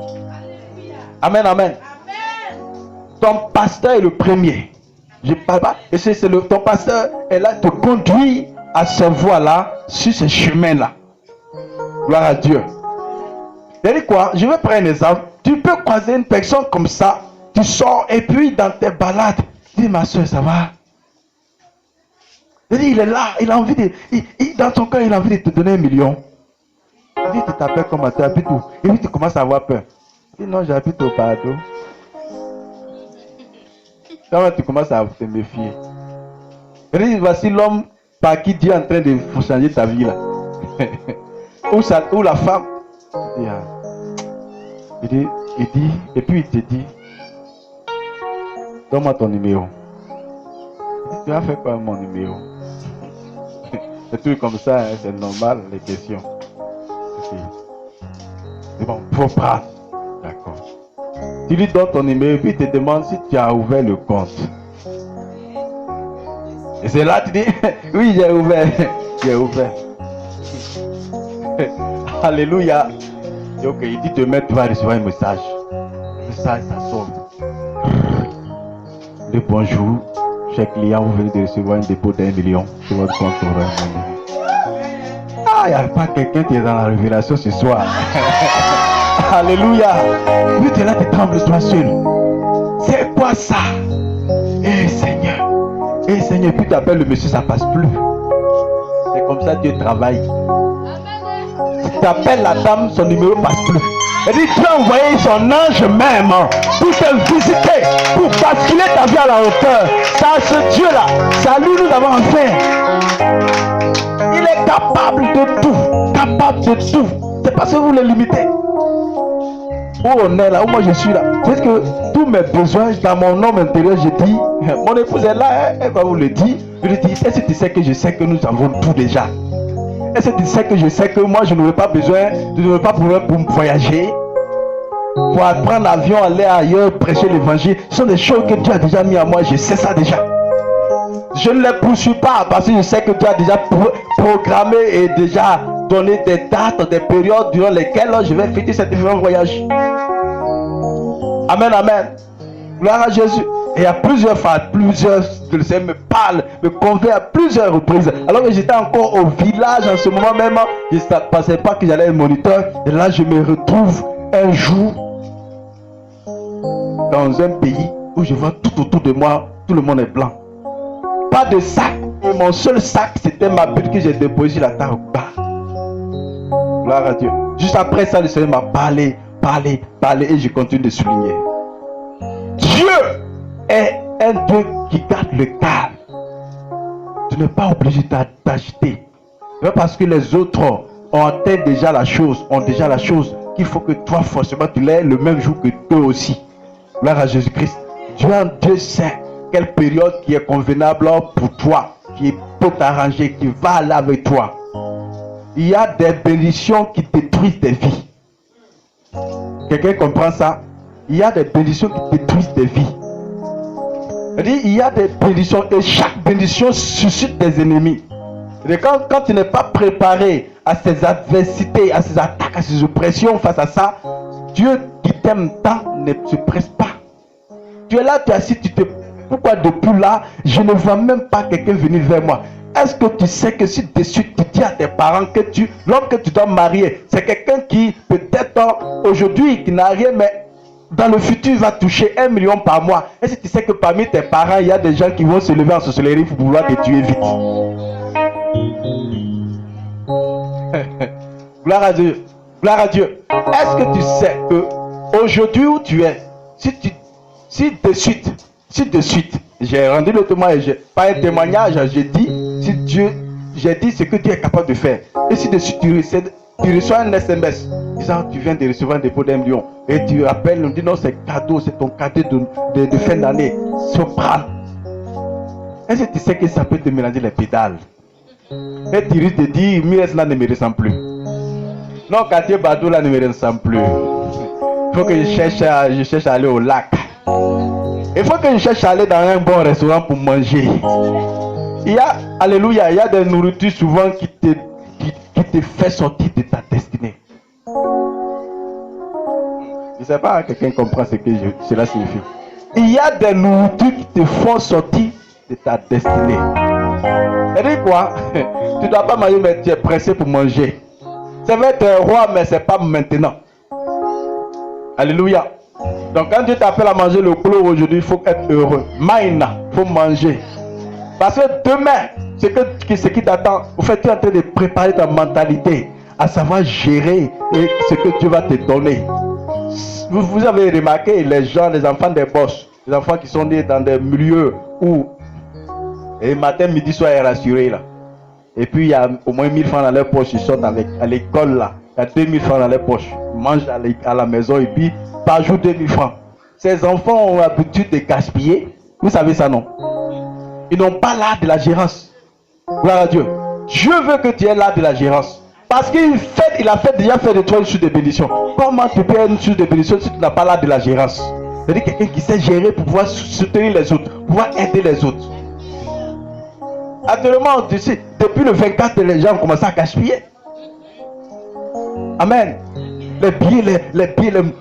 Amen, amen. Ton pasteur est le premier. Je parle pas. Et ton pasteur est là, te conduit à ce voie-là, sur ce chemin-là. Gloire à Dieu. C'est-à-dire quoi? Je vais prendre un exemple. Tu Tu peux croiser une personne comme ça, tu sors et puis dans tes balades, tu dis ma soeur, ça va? Il dit, il est là, il a envie de. Dans son cœur, il a envie de te donner 1 million. Il dit, tu t'appelles comment? Tu habites où? Et puis tu commences à avoir peur. Il dit, non, j'habite au Pardo. Quand tu commences à te méfier. Il dit, voici l'homme par qui Dieu est en train de changer ta vie là. Ou la femme. Il dit, et puis il te dit, donne-moi ton numéro. Il dit, tu as fait quoi mon numéro? C'est tout comme ça, hein, c'est normal les questions. C'est bon, faut prendre. D'accord. Tu lui donnes ton numéro et puis il te demande si tu as ouvert le compte. Et c'est là que tu dis, oui, j'ai ouvert. J'ai ouvert. Alléluia. Et ok, il dit demain tu vas recevoir un message. Le message, ça sonne. Le bonjour, cher client, vous venez de recevoir un dépôt d'1 million sur votre compte. Ah, il n'y a pas quelqu'un qui est dans la révélation ce soir. Alléluia. Oui, tu es là, tu trembles toi seul. C'est quoi ça? Eh Seigneur. Eh Seigneur, puis tu appelles le monsieur, ça passe plus. C'est comme ça que Dieu travaille. Tu appelles la dame, son numéro passe plus. Elle dit, tu as envoyé son ange même pour te visiter, pour basculer ta vie à la hauteur. C'est à ce Dieu-là, c'est à lui nous avons affaire. Il est capable de tout, capable de tout. C'est parce que vous le limitez. Où on est là, où moi je suis là. C'est que tous mes besoins, dans mon homme intérieur, je dis, mon épouse est là, elle va vous le dire. Je lui dis, est-ce que tu sais que je sais que nous avons tout déjà? Est-ce que tu sais que je sais que moi je n'aurai pas besoin, je n'aurai pas besoin pour voyager, pour prendre l'avion, aller ailleurs, prêcher l'évangile? Ce sont des choses que Dieu a déjà mis à moi, je sais ça déjà. Je ne les poursuis pas parce que je sais que Dieu a déjà programmé et déjà donné des dates, des périodes durant lesquelles je vais fêter cet différent voyage. Amen, amen. Gloire à Jésus. Et il y a plusieurs fois, que le Seigneur me parle, me convainc à plusieurs reprises. Alors que j'étais encore au village en ce moment même, je ne pensais pas que j'allais être moniteur. Et là, je me retrouve un jour dans un pays où je vois tout autour de moi, tout le monde est blanc. Pas de sac. Et mon seul sac, c'était ma Bible que j'ai déposée là au bas. Gloire à Dieu. Juste après ça, le Seigneur m'a parlé, et je continue de souligner. Dieu est un Dieu qui garde le calme. Tu n'es pas obligé d'agiter. Parce que les autres ont atteint déjà la chose, qu'il faut que toi, forcément, tu l'aies le même jour que eux aussi. Gloire à Jésus-Christ. Dieu sait quelle période qui est convenable pour toi, qui peut t'arranger, qui va aller avec toi. Il y a des bénédictions qui détruisent des vies. Quelqu'un comprend ça? Il y a des bénédictions qui détruisent des vies. Il y a des bénédictions et chaque bénédiction suscite des ennemis. Et quand tu n'es pas préparé à ces adversités, à ces attaques, à ces oppressions face à ça, Dieu qui t'aime tant ne se presse pas. Tu es là, tu es assis, pourquoi depuis là, je ne vois même pas quelqu'un venir vers moi? Est-ce que tu sais que si de suite tu dis à tes parents que l'homme que tu dois marier, c'est quelqu'un qui peut-être aujourd'hui qui n'a rien, mais dans le futur va toucher 1 million par mois? Est-ce que tu sais que parmi tes parents, il y a des gens qui vont se lever en sorcellerie pour vouloir te tuer vite? Gloire à Dieu. Gloire à Dieu. Est-ce que tu sais que aujourd'hui où tu es, si de suite, j'ai rendu le témoignage, pas un témoignage, j'ai dit ce que Dieu est capable de faire. Et si de suite tu reçois un SMS disant tu viens de recevoir un dépôt d'1 million et tu appelles, on dit non, c'est cadeau, c'est ton cadeau de fin d'année, soprano. Est-ce que tu sais que ça peut te mélanger les pédales? Et tu risques de dire, Mires là ne me ressemble plus. Non, quartier Badou là ne me ressemble plus. Il faut que je cherche à aller au lac. Il faut que je cherche à aller dans un bon restaurant pour manger. Alléluia, il y a des nourritures souvent qui te fait sortir de ta destinée. Je ne sais pas, quelqu'un comprend ce que cela signifie. Il y a des nourritures qui te font sortir de ta destinée. C'est-à-dire quoi? Tu ne dois pas manger, mais tu es pressé pour manger. Ça va être un roi, mais ce n'est pas maintenant. Alléluia. Donc quand Dieu t'appelle à manger le clos aujourd'hui, il faut être heureux. Maïna, il faut manger. Parce que demain, ce qui t'attend, au fait, tu es en train de préparer ta mentalité à savoir gérer ce que Dieu va te donner. Vous avez remarqué les gens, les enfants des boss, les enfants qui sont nés dans des milieux où et matin, midi, soir est rassuré là. Et puis il y a au moins 1000 francs dans leur poche, ils sortent avec à l'école là. Il y a 2000 francs dans leur poche. Ils mangent à la maison et puis par jour 2000 francs. Ces enfants ont l'habitude de gaspiller. Vous savez ça, non? Ils n'ont pas l'art de la gérance. Gloire à Dieu. Dieu veut que tu aies l'art de la gérance. Parce qu'il a déjà fait de toi une source de bénédiction. Comment tu peux être une source de bénédiction si tu n'as pas l'art de la gérance? C'est-à-dire quelqu'un qui sait gérer pour pouvoir soutenir les autres, pour pouvoir aider les autres. Actuellement, tu sais, depuis le 24, les gens ont commencé à gaspiller. Amen. Les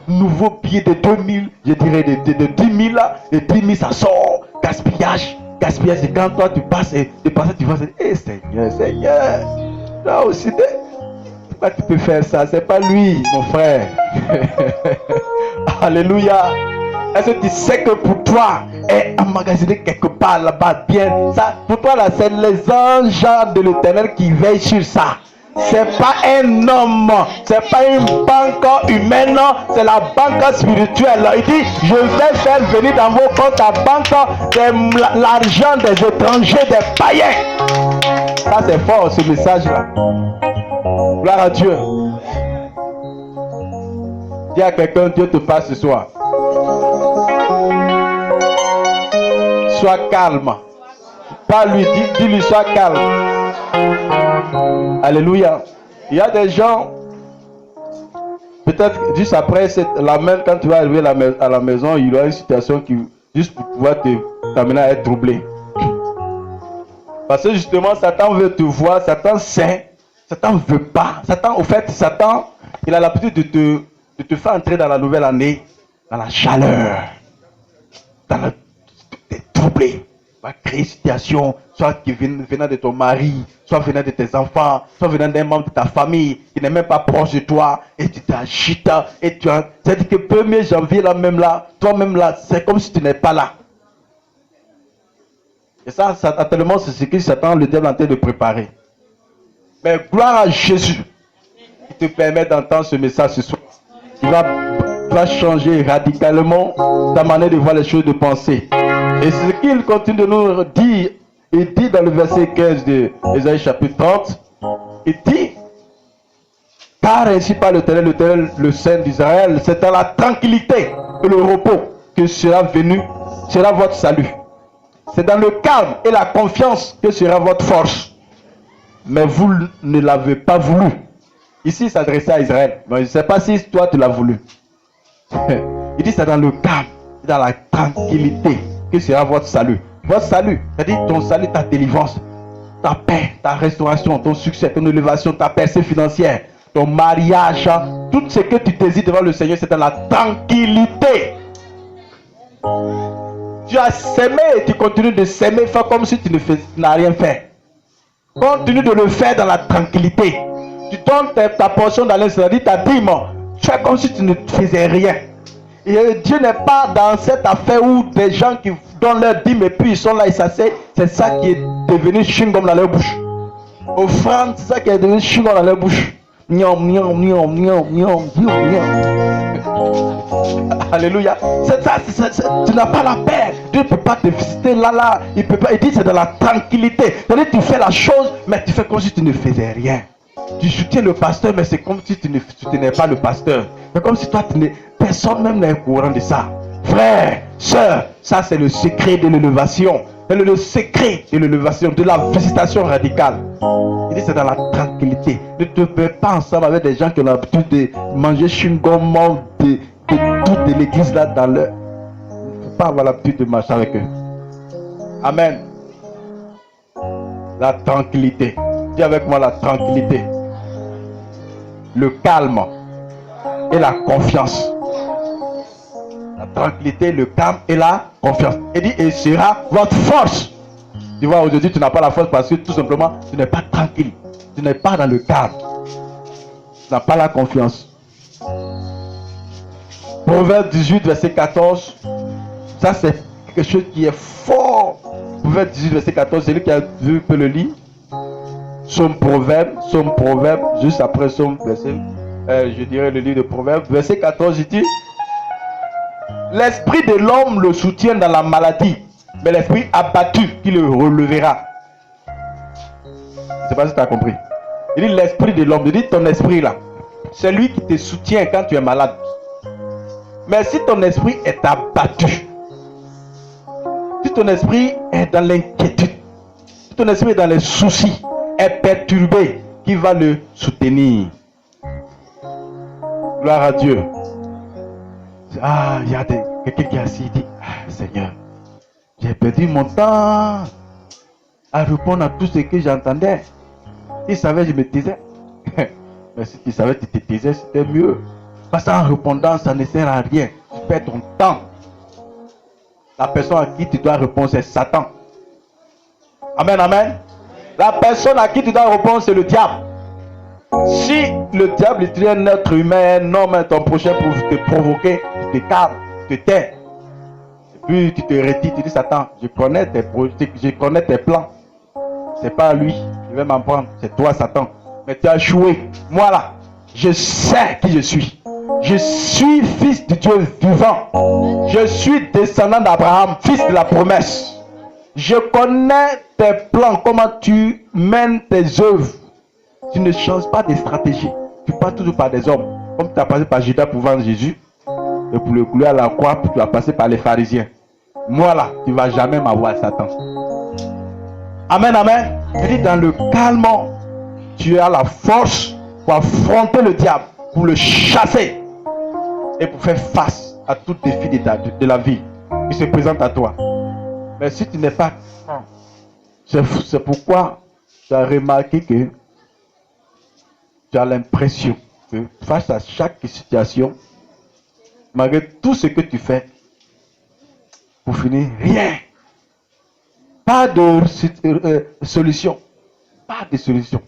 nouveaux billets de 2000, je dirais de 10 000 là, de 10 000 ça sort. Gaspillage. Gaspillage, c'est quand toi tu passes et tu vas dire, hé Seigneur, toi aussi, tu peux faire ça, c'est pas lui, mon frère. Alléluia. Est-ce que tu sais que pour toi, est emmagasiné quelque part là-bas bien, ça, pour toi là, c'est les anges de l'Éternel qui veillent sur ça. C'est pas un homme, c'est pas une banque humaine, c'est la banque spirituelle. Il dit, je vais faire venir dans vos comptes à banque l'argent des étrangers, des païens. Ça c'est fort ce message là. Gloire à Dieu. Dis à quelqu'un, Dieu te passe ce soir. Sois calme. Pas lui, dis-lui, sois calme. Alléluia. Il y a des gens, peut-être juste après la même, quand tu vas arriver à la maison, il y aura une situation qui, juste pour pouvoir t'amener à être troublé. Parce que justement, Satan veut te voir, Satan sait, Satan ne veut pas. Satan, au fait, Satan, il a l'habitude de te faire entrer dans la nouvelle année, dans la chaleur, dans t'es troublé. Va créer une situation, soit qui venant de ton mari, soit venant de tes enfants, soit venant d'un membre de ta famille qui n'est même pas proche de toi, et tu t'agites, et c'est-à-dire que 1er janvier là même là, toi-même là, c'est comme si tu n'es pas là. Et ça tellement c'est ce que Satan, le diable, est en train de préparer. Mais gloire à Jésus, qui te permet d'entendre ce message ce soir. Il va changer radicalement ta manière de voir les choses, de penser. Et c'est ce qu'il continue de nous dire. Il dit dans le verset 15 de Ésaïe chapitre 30, il dit, car ainsi par l'Éternel, le Saint d'Israël, c'est à la tranquillité et le repos que sera votre salut. C'est dans le calme et la confiance que sera votre force. Mais vous ne l'avez pas voulu. Ici, il s'adressait à Israël. Mais je ne sais pas si toi, tu l'as voulu. Il dit, c'est dans le calme, dans la tranquillité que sera votre salut. Votre salut, c'est-à-dire ton salut, ta délivrance, ta paix, ta restauration, ton succès, ton élévation, ta percée financière, ton mariage, tout ce que tu désires devant le Seigneur, c'est dans la tranquillité. Tu as sémé et tu continues de s'aimer, fais comme si tu n'as rien fait. Continue de le faire dans la tranquillité. Tu donnes ta portion dans l'instant, c'est-à-dire ta dîme, fais comme si tu ne faisais rien. Et Dieu n'est pas dans cette affaire où des gens qui donnent leur dîme et puis ils sont là, ils s'asseyent. C'est ça qui est devenu chewing-gum dans leur bouche. Offrande, c'est ça qui est devenu chewing-gum dans leur bouche. Niam, niam, niam, niam, niam, niam, niam. Alléluia. C'est ça, tu n'as pas la paix. Dieu ne peut pas te visiter là. Il peut pas. Il dit c'est dans la tranquillité. C'est-à-dire tu fais la chose, mais tu fais comme si tu ne faisais rien. Tu soutiens le pasteur, mais c'est comme si tu ne soutenais pas le pasteur. C'est comme si toi, personne même n'est au courant de ça. Frère, soeur, ça c'est le secret de l'élévation. C'est le secret de l'élévation, de la visitation radicale. Il dit c'est dans la tranquillité. Ne te mets pas ensemble avec des gens qui ont l'habitude de manger chewing-gum de toute l'église là dans leur. Il ne faut pas avoir l'habitude de marcher avec eux. Amen. La tranquillité. Dis avec moi la tranquillité. Le calme et la confiance. La tranquillité, le calme et la confiance. Il dit, et sera votre force. Tu vois, aujourd'hui, tu n'as pas la force parce que tout simplement, tu n'es pas tranquille. Tu n'es pas dans le calme. Tu n'as pas la confiance. Proverbe 18, verset 14. Ça, c'est quelque chose qui est fort. Proverbe 18, verset 14. Celui qui a vu peut le lire. Somme proverbe, juste après somme verset. Je dirais le livre de Proverbes. Verset 14, il dit: l'esprit de l'homme le soutient dans la maladie, mais l'esprit abattu qui le relèvera. Je ne sais pas si tu as compris. Il dit l'esprit de l'homme. Il dit ton esprit là. C'est lui qui te soutient quand tu es malade. Mais si ton esprit est abattu, si ton esprit est dans l'inquiétude, si ton esprit est dans les soucis, est perturbé, qui va le soutenir? Gloire à Dieu. Ah, il y a quelqu'un qui est assis, il dit: ah, Seigneur, j'ai perdu mon temps à répondre à tout ce que j'entendais. Si je savais, je me taisais. Mais si tu savais, tu te taisais, c'était mieux. Parce qu'en répondant, ça ne sert à rien. Tu perds ton temps. La personne à qui tu dois répondre, c'est Satan. Amen, amen. La personne à qui tu dois répondre, c'est le diable. Si le diable est un être humain, un homme, ton prochain pour te provoquer, tu te calmes, tu te tais. Et puis tu te retires, tu dis: Satan, je connais tes plans. C'est pas lui, je vais m'en prendre. C'est toi, Satan. Mais tu as joué. Moi là, je sais qui je suis. Je suis fils de Dieu vivant. Je suis descendant d'Abraham, fils de la promesse. Je connais tes plans, comment tu mènes tes œuvres. Tu ne changes pas de stratégie. Tu passes toujours par des hommes. Comme tu as passé par Judas pour vendre Jésus. Et pour le couler à la croix, tu as passé par les pharisiens. Moi là, tu ne vas jamais m'avoir, Satan. Amen, amen. Il dit: dans le calme, tu as la force pour affronter le diable, pour le chasser et pour faire face à tout défi de la vie qui se présente à toi. Mais si tu n'es pas, c'est pourquoi tu as remarqué que tu as l'impression que face à chaque situation, malgré tout ce que tu fais, pour finir, rien. Pas de solution. Pas de solution.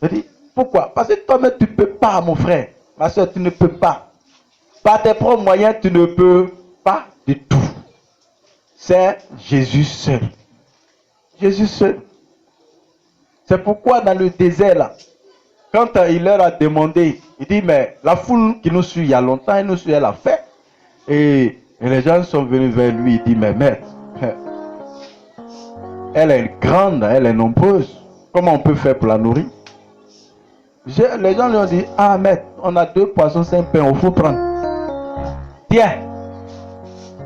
Je dis: pourquoi? Parce que toi-même, tu ne peux pas, mon frère. Ma soeur, tu ne peux pas. Par tes propres moyens, tu ne peux pas du tout. C'est Jésus seul. Jésus seul. C'est pourquoi dans le désert, là, quand il leur a demandé, il dit: mais la foule qui nous suit il y a longtemps, elle nous suit, elle a fait. Et les gens sont venus vers lui, il dit: mais maître, elle est grande, elle est nombreuse. Comment on peut faire pour la nourrir? Les gens lui ont dit: ah maître, on a 2 poissons, 5 pains, il faut prendre. Tiens.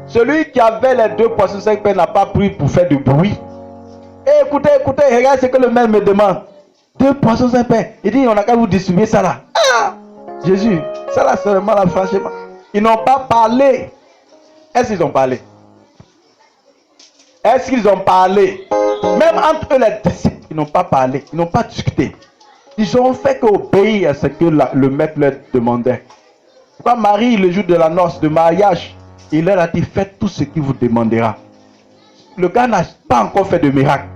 Celui qui avait les 2 poissons, 5 pains n'a pas pris pour faire du bruit. Et écoutez, regarde ce que le maître me demande. 2 poissons, 5 pains. Il dit: on a qu'à vous distribuer ça là. Ah, Jésus, ça là seulement là, franchement. Ils n'ont pas parlé. Est-ce qu'ils ont parlé? Est-ce qu'ils ont parlé? Même entre eux, les disciples, ils n'ont pas parlé. Ils n'ont pas discuté. Ils ont fait qu'obéir à ce que le maître leur demandait. Quand Marie, le jour de la noce, de mariage, il leur a dit: faites tout ce qu'il vous demandera. Le gars n'a pas encore fait de miracle.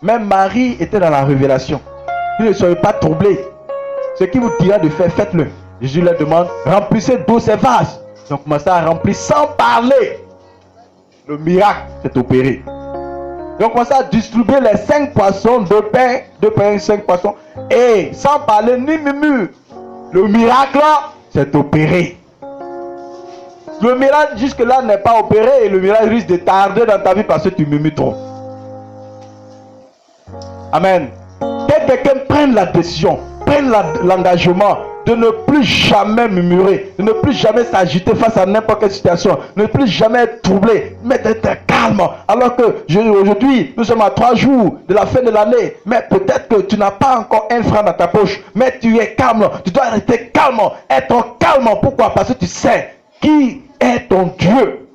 Même Marie était dans la révélation. Il ne soyez pas troublés. Ce qu'il vous dira de faire, faites-le. Jésus leur demande: remplissez d'eau ces vases. Ils ont commencé à remplir sans parler. Le miracle s'est opéré. Ils ont commencé à distribuer les 5 poissons, 2 pains, 5 poissons. Et sans parler ni murmure, le miracle s'est opéré. Le miracle jusque-là n'est pas opéré et le miracle risque de tarder dans ta vie parce que tu murmures trop. Amen. Que quelqu'un prenne la décision, prenne l'engagement de ne plus jamais murmurer, de ne plus jamais s'agiter face à n'importe quelle situation, de ne plus jamais être troublé, mais d'être calme. Alors que aujourd'hui, nous sommes à 3 jours de la fin de l'année, mais peut-être que tu n'as pas encore 1 franc dans ta poche, mais tu es calme, tu dois rester calme, être calme. Pourquoi? Parce que tu sais qui est ton Dieu.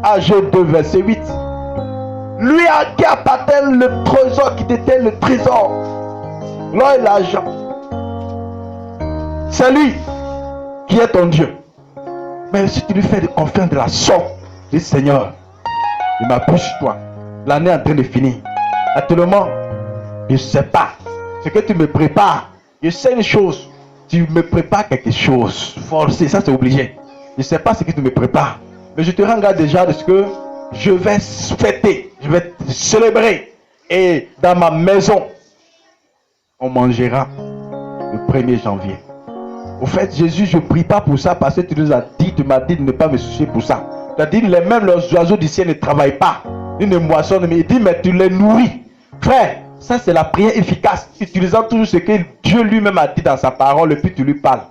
Ag 2, verset 8. Lui à qui appartient le trésor, qui détient le trésor, l'or et l'argent. C'est lui qui est ton Dieu. Mais si tu lui fais confiance de la sorte, dis: Seigneur, je m'appuie sur toi. L'année est en train de finir. Actuellement, je ne sais pas ce que tu me prépares. Je sais une chose. tu me prépares quelque chose. Forcé, ça c'est obligé. Je ne sais pas ce que tu me prépares. Mais je te rends garde déjà de ce que je vais fêter. Je vais célébrer. Et dans ma maison, on mangera le 1er janvier. Au fait, Jésus, je ne prie pas pour ça parce que tu nous as dit, tu m'as dit de ne pas me soucier pour ça. Tu as dit, même les oiseaux du ciel ne travaillent pas. Ils ne moissonnent, mais il dit, mais tu les nourris. Frère, ça c'est la prière efficace. Utilisant toujours ce que Dieu lui-même a dit dans sa parole et puis tu lui parles.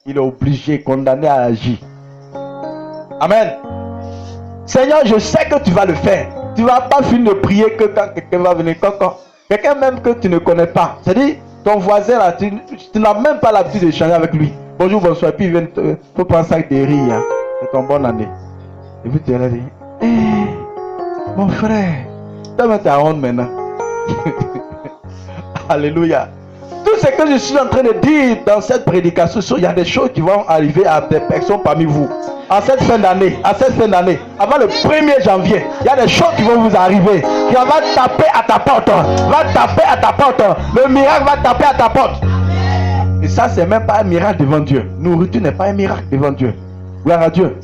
Il est obligé, condamné à agir. Amen. Seigneur, je sais que tu vas le faire. Tu ne vas pas finir de prier que quand quelqu'un va venir. Quelqu'un même que tu ne connais pas. C'est-à-dire, ton voisin là, tu n'as même pas l'habitude d'échanger avec lui. Bonjour, bonsoir. Et puis il vient, faut prendre ça avec des rires. Hein. C'est ton bonne année. Et puis tu vas dire, mon frère, toi tu as honte maintenant. Alléluia. Tout ce que je suis en train de dire dans cette prédication, il y a des choses qui vont arriver à des personnes parmi vous. En cette fin d'année, avant le 1er janvier, il y a des choses qui vont vous arriver. Qui va taper à ta porte. Le miracle va taper à ta porte. Et ça, c'est même pas un miracle devant Dieu. Nourriture n'est pas un miracle devant Dieu. Gloire à Dieu.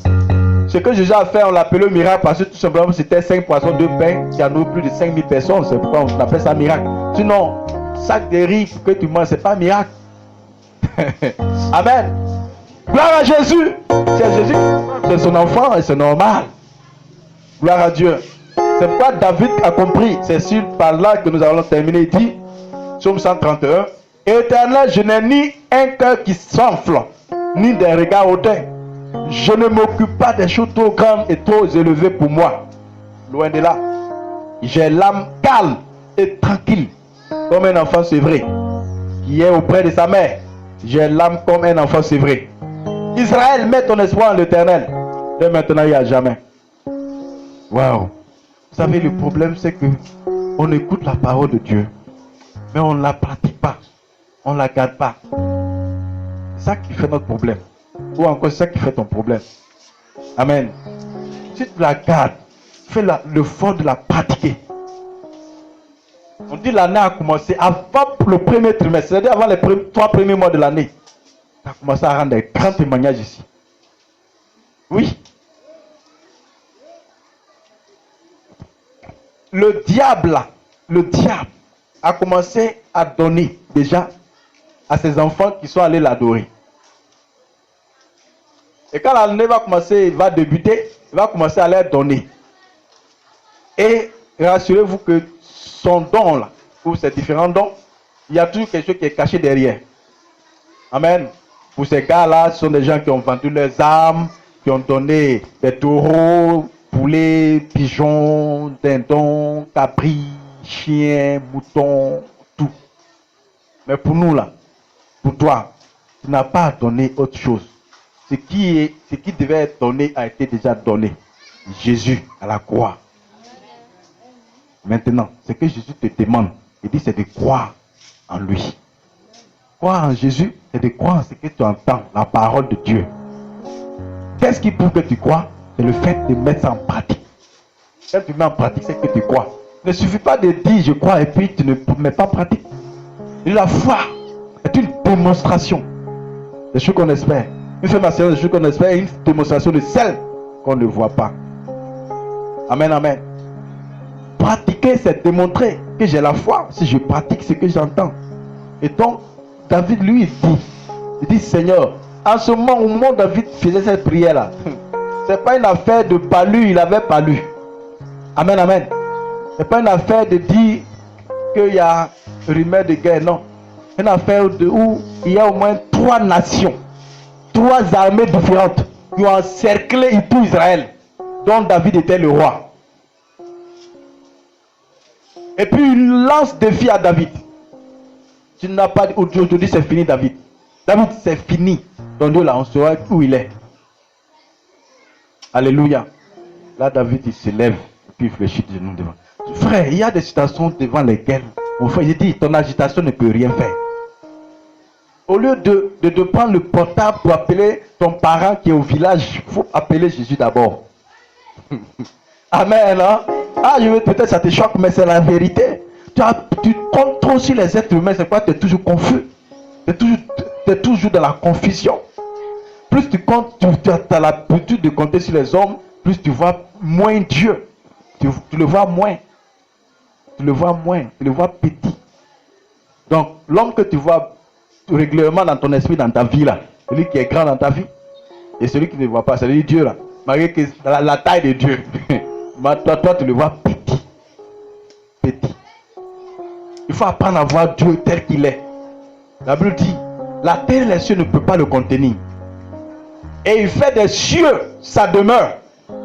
Ce que Jésus a fait, on l'appelait le miracle parce que tout simplement c'était 5 poissons, 2 pains qui a nourri plus de 5000 personnes. C'est pourquoi on appelle ça miracle. Sinon, sac de riz que tu manges, c'est pas un miracle. Amen. Gloire à Jésus. C'est Jésus, c'est son enfant et c'est normal. Gloire à Dieu. C'est pourquoi David a compris. C'est sur par là que nous allons terminer. Il dit, Psaume 131, Éternel, je n'ai ni un cœur qui s'enfle, ni des regards hautains. Je ne m'occupe pas des choses trop grandes et trop élevées pour moi. Loin de là. J'ai l'âme calme et tranquille, comme un enfant sévré, qui est auprès de sa mère. J'ai l'âme comme un enfant sévré. Israël, mets ton espoir en l'Éternel, de maintenant et à jamais. Waouh! Vous savez, le problème, c'est que on écoute la parole de Dieu, mais on ne la pratique pas. On ne la garde pas. C'est ça qui fait notre problème. Ou encore, c'est ça qui fait ton problème. Amen. Si tu la gardes, fais l'effort de la pratiquer. On dit l'année a commencé avant le premier trimestre, c'est-à-dire avant les 3 premiers mois de l'année. Tu as commencé à rendre des grands témoignages ici. Oui. Le diable a commencé à donner déjà à ses enfants qui sont allés l'adorer. Et quand l'année va commencer, va débuter, il va commencer à leur donner. Et rassurez-vous que son don là, ou ses différents dons, il y a toujours quelque chose qui est caché derrière. Amen. Pour ces gars-là, ce sont des gens qui ont vendu leurs âmes, qui ont donné des taureaux, poulets, pigeons, dindons, cabris, chiens, moutons, tout. Mais pour nous là, pour toi, tu n'as pas donné autre chose. Ce qui devait être donné a été déjà donné. Jésus à la croix. Maintenant, ce que Jésus te demande, il dit, c'est de croire en lui. Croire en Jésus, c'est de croire en ce que tu entends, la parole de Dieu. Qu'est-ce qui prouve que tu crois? C'est le fait de mettre ça en pratique. Quand tu mets en pratique, c'est que tu crois. Il ne suffit pas de dire je crois et puis tu ne mets pas en pratique. Et la foi est une démonstration des choses qu'on espère. Une affirmation des choses qu'on espère et une démonstration de celles qu'on ne voit pas. Amen, amen. Pratiquer, c'est démontrer que j'ai la foi si je pratique ce que j'entends. Et donc, David, lui, il dit, Seigneur, en ce moment où David faisait cette prière-là, ce n'est pas une affaire de palu, il avait palu. Amen, amen. Ce n'est pas une affaire de dire qu'il y a rumeur de guerre, non. Une affaire où il y a au moins 3 nations, 3 armées différentes qui ont encerclé tout Israël, dont David était le roi. Et puis il lance défi à David. Tu n'as pas dit aujourd'hui c'est fini David. David c'est fini. Donc Dieu là on saura où il est. Alléluia. Là David il se lève et puis il fléchit de nous devant. Frère, il y a des situations devant lesquelles mon frère il dit ton agitation ne peut rien faire. Au lieu de prendre le portable pour appeler ton parent qui est au village, il faut appeler Jésus d'abord. Amen. Hein? Ah, peut-être ça te choque, mais c'est la vérité. Tu comptes trop sur les êtres humains, c'est quoi? Tu es toujours confus. Tu tu es toujours dans la confusion. Plus tu comptes, tu as l'habitude de compter sur les hommes, plus tu vois moins Dieu. Tu le vois moins. Tu le vois moins. Tu le vois petit. Donc, l'homme que tu vois régulièrement dans ton esprit, dans ta vie, là, celui qui est grand dans ta vie, et celui qui ne voit pas, c'est lui Dieu, là. Malgré que la taille de Dieu. toi, tu le vois petit. Petit. Il faut apprendre à voir Dieu tel qu'il est. La Bible dit, la terre et les cieux ne peuvent pas le contenir. Et il fait des cieux sa demeure,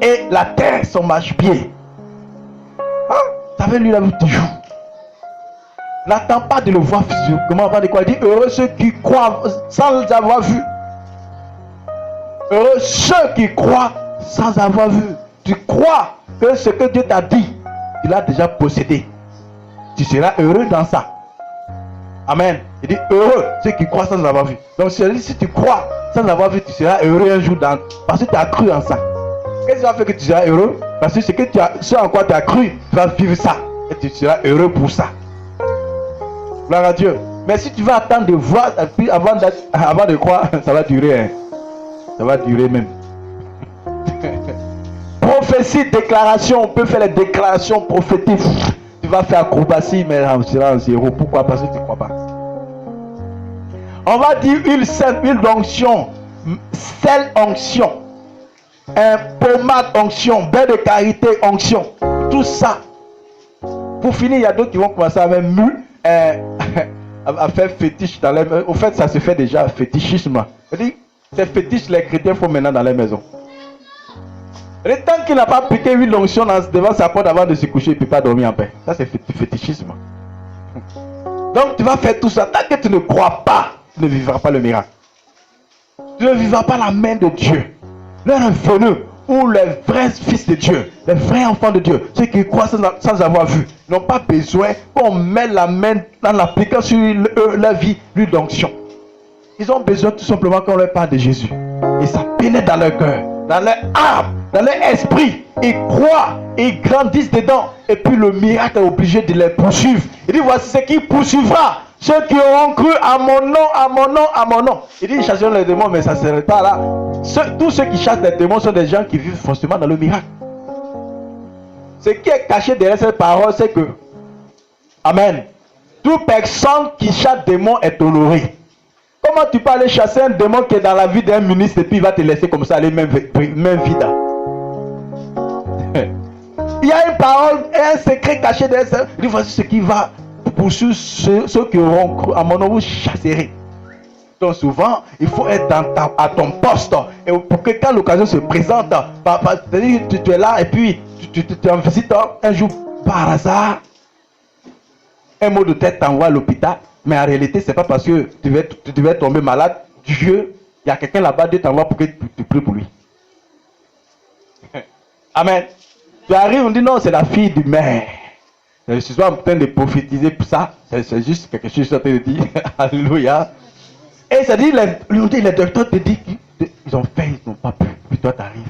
et la terre son marchepied. Hein? Tu avais lu la Bible toujours. N'attends pas de le voir physiquement avant de quoi. Il dit, heureux ceux qui croient sans avoir vu. Heureux ceux qui croient sans avoir vu. Tu crois que ce que Dieu t'a dit, il a déjà possédé. Tu seras heureux dans ça. Amen. Il dit heureux ceux qui croient sans avoir vu. Donc si tu crois sans avoir vu, tu seras heureux un jour parce que tu as cru en ça. Qu'est-ce qui va faire que tu seras heureux? Parce que ce en quoi tu as cru, tu vas vivre ça. Et tu seras heureux pour ça. Gloire à Dieu. Mais si tu vas attendre de voir, puis avant de croire, ça va durer. Hein. Ça va durer même. Prophétie, déclaration. On peut faire les déclarations prophétiques. Tu vas faire acrobatie, mais tu seras en zéro. Pourquoi? Parce que tu ne crois pas. On va dire huile d'onction, sel onction, pommade onction, beurre de karité onction. Tout ça. Pour finir, il y a d'autres qui vont commencer à même à faire fétiche dans les maisons. Au fait, ça se fait déjà, fétichisme. Ces fétiches, les chrétiens font maintenant dans les maisons. Et tant qu'il n'a pas piqué huile d'onction devant sa porte avant de se coucher, il ne peut pas dormir en paix. Ça, c'est fétichisme. Donc, tu vas faire tout ça. Tant que tu ne crois pas, tu ne vivras pas le miracle. Tu ne vivras pas la main de Dieu. L'heure est venue où les vrais fils de Dieu, les vrais enfants de Dieu, ceux qui croient sans avoir vu, n'ont pas besoin qu'on mette la main dans l'application sur leur vie, l'huile d'onction. Ils ont besoin tout simplement qu'on leur parle de Jésus. Et ça pénètre dans leur cœur, dans leur âme, dans leur esprit. Ils croient, ils grandissent dedans. Et puis le miracle est obligé de les poursuivre. Il dit, voici ce qui poursuivra ceux qui auront cru à mon nom, à mon nom, à mon nom. Il dit, ils chasseront les démons, mais ça ne s'arrête pas là. Tous ceux qui chassent les démons sont des gens qui vivent forcément dans le miracle. Ce qui est caché derrière cette parole, c'est que, amen, toute personne qui chasse démon est honorée. Comment tu peux aller chasser un démon qui est dans la vie d'un ministre et puis il va te laisser comme ça aller main vide? Il y a une parole et un secret caché derrière ça. Il dit, voici ce qui va poursuivre ceux qui auront cru à mon nom, vous chasserez. Donc souvent, il faut être à ton poste. Et pour que quand l'occasion se présente, tu es là et puis tu es en visite un jour par hasard. Un mot de tête t'envoie à l'hôpital. Mais en réalité, ce n'est pas parce que tu devais tomber malade. Dieu, il y a quelqu'un là-bas, Dieu t'envoie pour que tu pries pour lui. Amen. Tu arrives, on dit non, c'est la fille du maire. Je suis pas en train de prophétiser pour ça. C'est juste quelque chose que je suis en train de dire. Alléluia. Et ça dit, les docteurs te disent qu'ils ont fait, ils n'ont pas pu. Puis toi, tu arrives.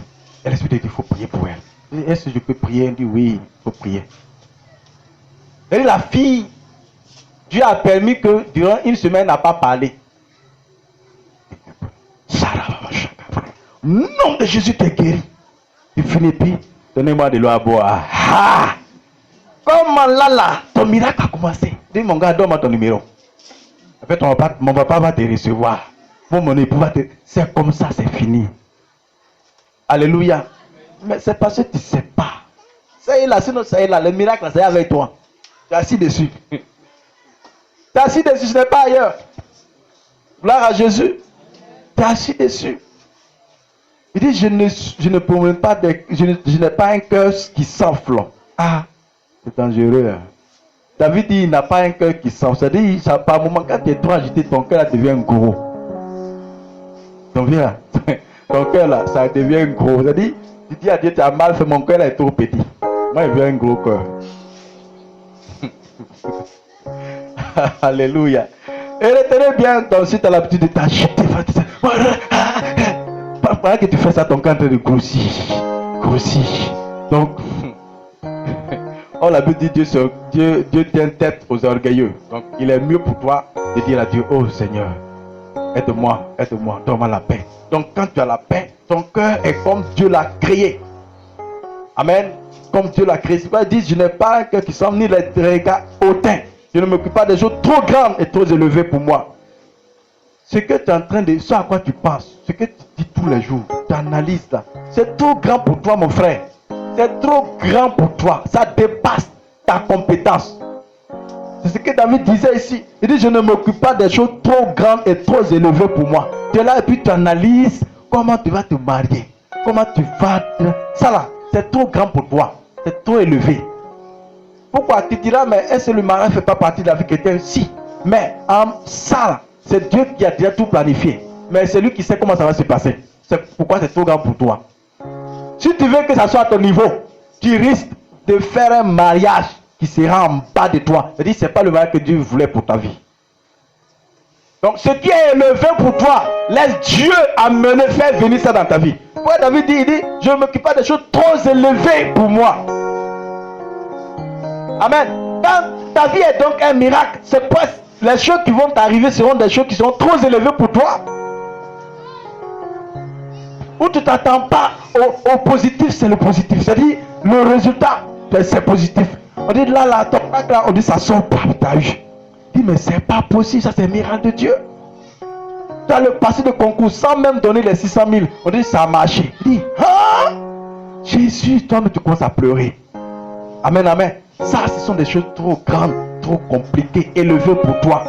Et l'Esprit te dit, il faut prier pour elle. Est-ce que je peux prier? Elle dit, oui, il faut prier. Et la fille, Dieu a permis que durant une semaine, elle n'a pas parlé. Nom de Jésus t'es guéri. Tu finis puis, donnez-moi de l'eau à boire. Ah! Comment là, ton miracle a commencé. Dis mon gars, donne-moi ton numéro. En fait, mon papa va te recevoir. Mon époux va te... C'est comme ça, c'est fini. Alléluia. Mais c'est parce que tu ne sais pas. Ça y est là, sinon ça y est là. Le miracle, c'est avec toi. Tu es assis dessus. Tu es assis dessus, ce n'est pas ailleurs. Gloire à Jésus. Tu es assis dessus. Il dit, je ne promets pas, je n'ai pas un cœur qui s'enfle. Ah, c'est dangereux. David dit, il n'a pas un cœur qui s'enfle. C'est-à-dire, par moment, quand tu es trop agité, ton cœur devient gros. Donc, viens là. Ton cœur là, ça devient gros. C'est-à-dire, tu dis à Dieu, tu as mal fait, mon cœur là est trop petit. Moi, il veut un gros cœur. Alléluia. Et retenez bien, donc, si tu as l'habitude de t'agiter, pendant que tu fais ça, ton cœur est en train de grossir. Donc, la Bible dit Dieu tient tête aux orgueilleux. Donc, il est mieux pour toi de dire à Dieu, oh Seigneur, aide-moi, aide-moi, donne-moi la paix. Donc quand tu as la paix, ton cœur est comme Dieu l'a créé. Amen. Comme Dieu l'a créé. C'est pas dire, je n'ai pas un cœur qui semble ni les regards hautains. Je ne m'occupe pas des choses trop grandes et trop élevées pour moi. Ce que tu es en train de, ce à quoi tu penses, ce que tu dis tous les jours, tu analyses là, c'est trop grand pour toi, mon frère. C'est trop grand pour toi. Ça dépasse ta compétence. C'est ce que David disait ici. Il dit, je ne m'occupe pas des choses trop grandes et trop élevées pour moi. Tu es là et puis tu analyses comment tu vas te marier. Comment tu vas... Ça là, c'est trop grand pour toi. C'est trop élevé. Pourquoi? Tu diras, mais est-ce que le mariage ne fait pas partie de la vie chrétienne? Si. Mais ça là, c'est Dieu qui a déjà tout planifié. Mais c'est lui qui sait comment ça va se passer. C'est pourquoi c'est trop grand pour toi. Si tu veux que ça soit à ton niveau, tu risques de faire un mariage qui sera en bas de toi. C'est-à-dire, ce n'est pas le mariage que Dieu voulait pour ta vie. Donc, ce qui est élevé pour toi, laisse Dieu amener, faire venir ça dans ta vie. Pourquoi David dit, il dit, je ne m'occupe pas des choses trop élevées pour moi. Amen. Quand ta vie est donc un miracle, c'est presque les choses qui vont t'arriver seront des choses qui seront trop élevées pour toi. Où tu ne t'attends pas au positif, c'est le positif. C'est-à-dire, le résultat, c'est positif. On dit là, on dit ça sort pas, t'as eu. On dit, mais c'est pas possible, ça c'est un miracle de Dieu. Tu as le passé de concours sans même donner les 600 000. On dit, ça a marché. On dit, ah, Jésus, toi, mais tu commences à pleurer. Amen, amen. Ça, ce sont des choses trop grandes, trop compliquées, élevées pour toi.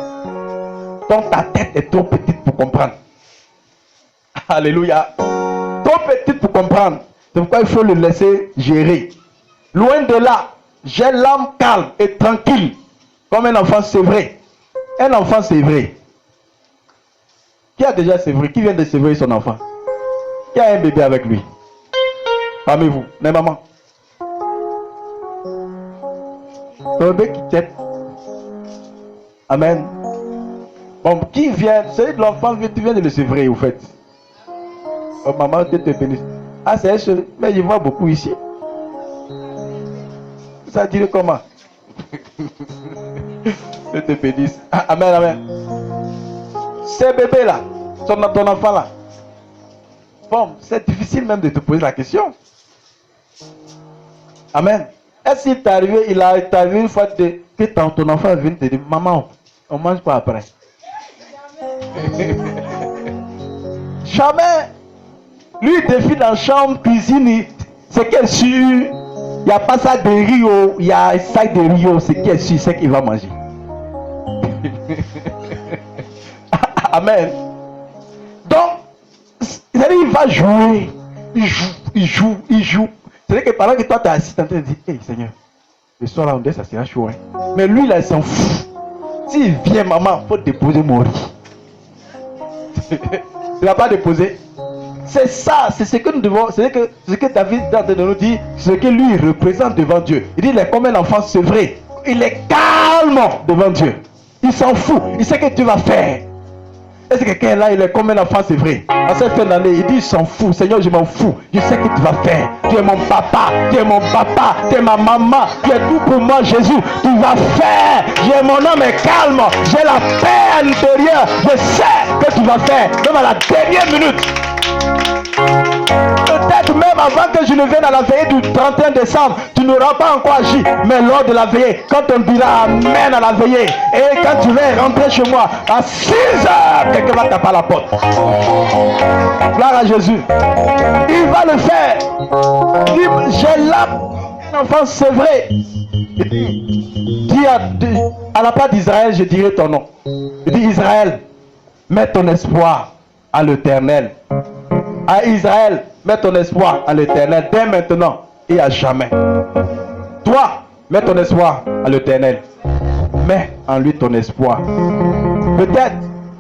Donc ta tête est trop petite pour comprendre. Alléluia. Trop petite pour comprendre. C'est pourquoi il faut le laisser gérer. Loin de là, j'ai l'âme calme et tranquille. Comme un enfant sévré. Un enfant sévré. Qui a déjà sévré? Qui vient de sévrer son enfant? Qui a un bébé avec lui? Parmi vous, mes mamans. Un bébé qui tête. Amen. Bon, qui vient? C'est l'enfant que tu viens de le sévrer, au fait. Oh, maman, Dieu te bénisse. Ah, c'est elle, mais je vois beaucoup ici. Ça dirait comment? Dieu te bénisse. Ah, amen, amen. Ces bébés-là, ton enfant-là. Bon, c'est difficile même de te poser la question. Amen. Est-ce qu'il t'est arrivé, il a arrivé une fois que ton enfant vient te dire, maman, on mange pas après? Jamais. Lui, il défile dans la chambre, cuisine, c'est qu'il est sûr, il n'y a pas ça de Rio, il y a un sac de Rio, c'est qu'il est sûr, c'est qu'il va manger. Amen. Donc, il va jouer, il joue. C'est-à-dire que pendant que toi tu es assis, tu es en train de dire, hey Seigneur, le soir là, on dit ça sera chaud. Hein. Mais lui là, il s'en fout. S'il vient, maman, il faut déposer mon riz. Tu ne vas pas déposer. C'est ça, c'est ce que nous devons, c'est ce que David est en train de nous dire, ce que lui représente devant Dieu. Il dit, il est comme un enfant sevré. Il est calme devant Dieu. Il s'en fout. Il sait que tu vas faire. Est-ce que quelqu'un là, il est comme un enfant, c'est vrai? À cette fin d'année, il dit, il s'en fout. Seigneur, je m'en fous. Je sais que tu vas faire. Tu es mon papa, tu es mon papa, tu es ma maman, tu es tout pour moi, Jésus. Tu vas faire. Mon âme est calme. J'ai la paix à l'intérieur. Je sais que tu vas faire. Même à la dernière minute. Peut-être même avant que je ne vienne à la veillée du 31 décembre, tu n'auras pas encore agi. Mais lors de la veillée, quand on dira Amen à la veillée, et quand tu vas rentrer chez moi, à 6 heures, quelqu'un va taper à la porte. Gloire à Jésus. Il va le faire. J'ai l'âme d'enfant, c'est vrai. Dis à la part d'Israël, je dirai ton nom. Il dit Israël, mets ton espoir à l'Éternel. À Israël, mets ton espoir à l'Éternel dès maintenant et à jamais. Toi, mets ton espoir à l'Éternel. Mets en lui ton espoir. Peut-être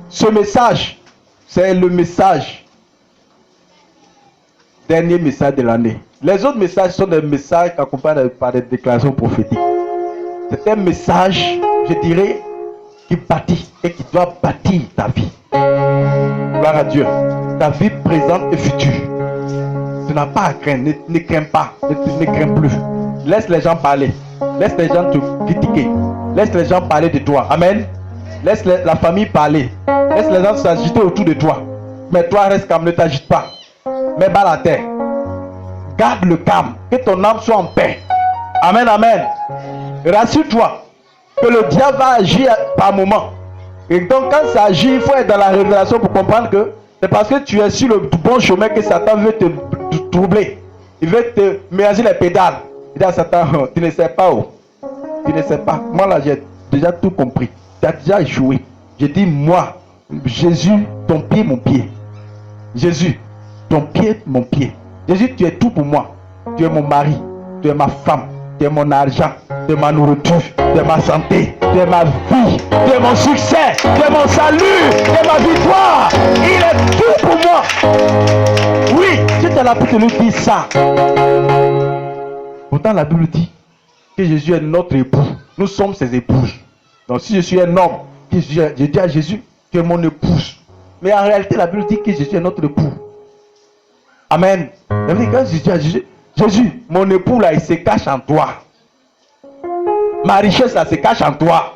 ce message, c'est le message, dernier message de l'année. Les autres messages sont des messages accompagnés par des déclarations prophétiques. C'est un message, je dirais, qui bâtit et qui doit bâtir ta vie. Gloire à Dieu. Ta vie présente et future. Tu n'as pas à craindre. Ne crains pas. Ne crains plus. Laisse les gens parler. Laisse les gens te critiquer. Laisse les gens parler de toi. Amen. Laisse la famille parler. Laisse les gens s'agiter autour de toi. Mais toi, reste calme, ne t'agite pas. Mets bas la terre. Garde le calme. Que ton âme soit en paix. Amen, amen. Rassure-toi que le diable va agir par moment. Et donc, quand ça agit, il faut être dans la révélation pour comprendre que c'est parce que tu es sur le bon chemin que Satan veut te troubler. Il veut te mélanger les pédales. Il dit à Satan, tu ne sais pas où. Tu ne sais pas. Moi, là, j'ai déjà tout compris. Tu as déjà échoué. Je dis, moi, Jésus, ton pied, mon pied. Jésus, ton pied, mon pied. Jésus, tu es tout pour moi. Tu es mon mari. Tu es ma femme. Tu es mon argent. Tu es ma nourriture. Tu es ma santé. Tu es ma vie. Tu es mon succès. Tu es mon salut. Tu es ma victoire. Il est tout pour moi. Oui, si tu as la pu te lui dire ça. Pourtant, la Bible dit que Jésus est notre époux. Nous sommes ses épouses. Donc, si je suis un homme, je dis à Jésus, tu es mon épouse. Mais en réalité, la Bible dit que Jésus est notre époux. Amen. Quand je dis à Jésus, Jésus, mon époux là, il se cache en toi. Ma richesse là se cache en toi.